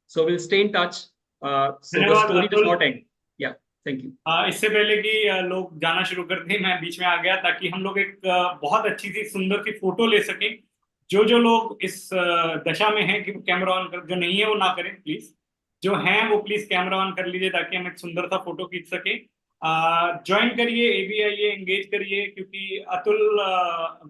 So we'll stay in touch. So the story does not end. Yeah. Thank you. इससे पहले कि लोग जाना शुरू कर दें, मैं बीच में आ गया ताकि हम लोग एक बहुत अच्छी सी सुंदर सी फोटो ले सकें. जो लोग इस दशा में हैं कि कैमरा ऑन कर, जो नहीं है वो ना करें प्लीज. जो हैं वो प्लीज कैमरा ऑन कर लीजिए ताकि हम एक सुंदर सा फोटो खींच सके. ज्वाइन करिए ABIA, एंगेज करिए, क्योंकि अतुल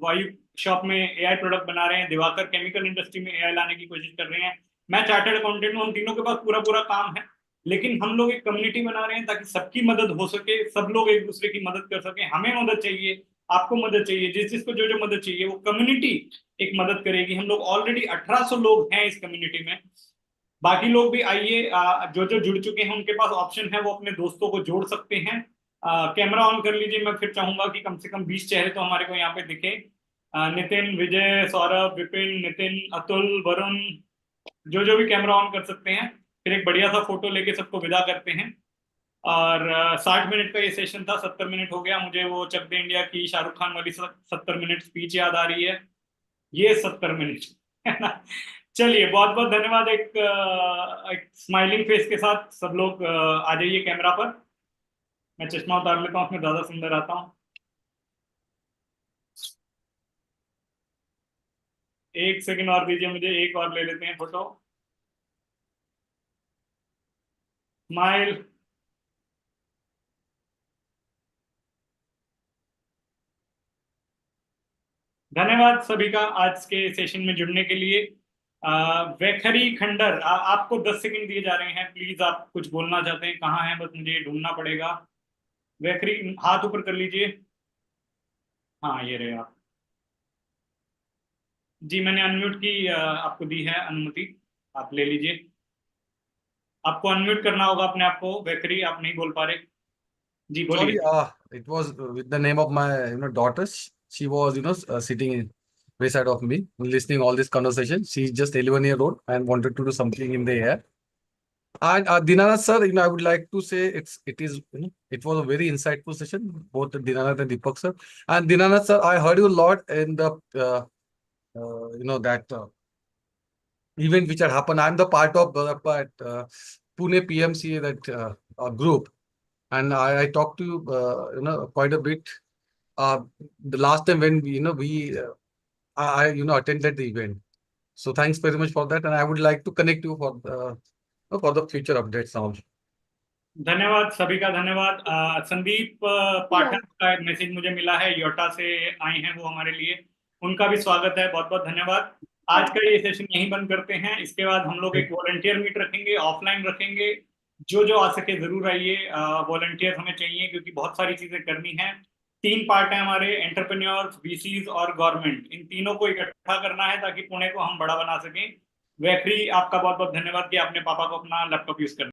वायु शॉप में AI प्रोडक्ट बना रहे हैं, दिवाकर केमिकल इंडस्ट्री में AI लाने की कोशिश कर रहे हैं, मैं चार्टर्ड अकाउंटेंट हूँ. हम तीनों के पास पूरा काम है, लेकिन हम लोग एक कम्युनिटी बना रहे हैं ताकि सबकी मदद हो सके, सब लोग एक दूसरे की मदद कर सके. हमें मदद चाहिए, आपको मदद चाहिए, जिसको जो मदद चाहिए वो कम्युनिटी एक मदद करेगी. हम लोग ऑलरेडी 1800 लोग हैं इस कम्युनिटी में. बाकी लोग भी आइए, जो जुड़ चुके हैं उनके पास ऑप्शन है, वो अपने दोस्तों को जोड़ सकते हैं. कैमरा ऑन कर लीजिए. मैं फिर चाहूंगा कि कम से कम 20 चेहरे तो हमारे को यहाँ पे दिखे. नितिन, विजय, सौरभ, विपिन, नितिन, अतुल, वरुण, जो भी कैमरा ऑन कर सकते हैं. फिर एक बढ़िया सा फोटो लेके सबको विदा करते हैं. और 60 मिनट का ये सेशन था, 70 मिनट हो गया. मुझे वो चक दे इंडिया की शाहरुख खान वाली 70 मिनट स्पीच याद आ रही है. ये 70 मिनट है ना. चलिए, बहुत बहुत धन्यवाद. एक स्माइलिंग फेस के साथ सब लोग आ जाइए कैमरा पर. मैं चश्मा उतार लेता हूँ, उसमें ज्यादा सुंदर आता हूँ. एक सेकंड और दीजिए मुझे, एक और ले लेते हैं फोटो. स्माइल. धन्यवाद सभी का आज के सेशन में जुड़ने के लिए. वैखरी खंडर, आपको 10 सेकंड दिए जा रहे हैं. प्लीज आप कुछ बोलना चाहते हैं, कहाँ हैं, बस मुझे ढूंढना पड़ेगा. वैखरी, हाथ ऊपर कर लीजिए. हाँ, ये रहे आप. जी, मैंने अनम्यूट की आपको दी है अनुमति, आप ले लीजिए. आपको अनम्यूट करना होगा अपने आप को. वैखरी, आप नहीं बोल पा रहे. जी बोलिए. Sorry, it was with the name of my daughters. She was sitting in beside of me listening all this conversation. She's just 11-year-old and wanted to do something in the air. And Dinanath sir, I would like to say it was a very insightful session, both Dinanath and Deepak sir. And Dinanath sir, I heard you a lot in the that event which had happened. I'm the part of Pune PMCA, that group, and I talked to you quite a bit the last time when I attended the event. So thanks very much for that, and I would like to connect you for the future updates also. धन्यवाद सभी का धन्यवाद। संदीप पाठक का एक message मुझे मिला है, Yotta से आए हैं वो हमारे लिए, उनका भी स्वागत है, बहुत बहुत धन्यवाद। आज का ये सेशन यहीं बंद करते हैं। इसके बाद हम लोग एक वॉलंटियर मीट रखेंगे, ऑफलाइन रखेंगे। जो आ सके जरूर आइए, वॉलंटियर हमें चाहिए क्योंकि बहुत सारी चीजें करनी है। 3 पार्ट है हमारे, एंटरप्रेन्योर्स, वीसीज और गवर्नमेंट, इन तीनों को इकट्ठा करना है ताकि पुणे को हम बड़ा बना सकें। वैखरी, आपका बहुत बहुत धन्यवाद कि आपने पापा को अपना लैपटॉप यूज करना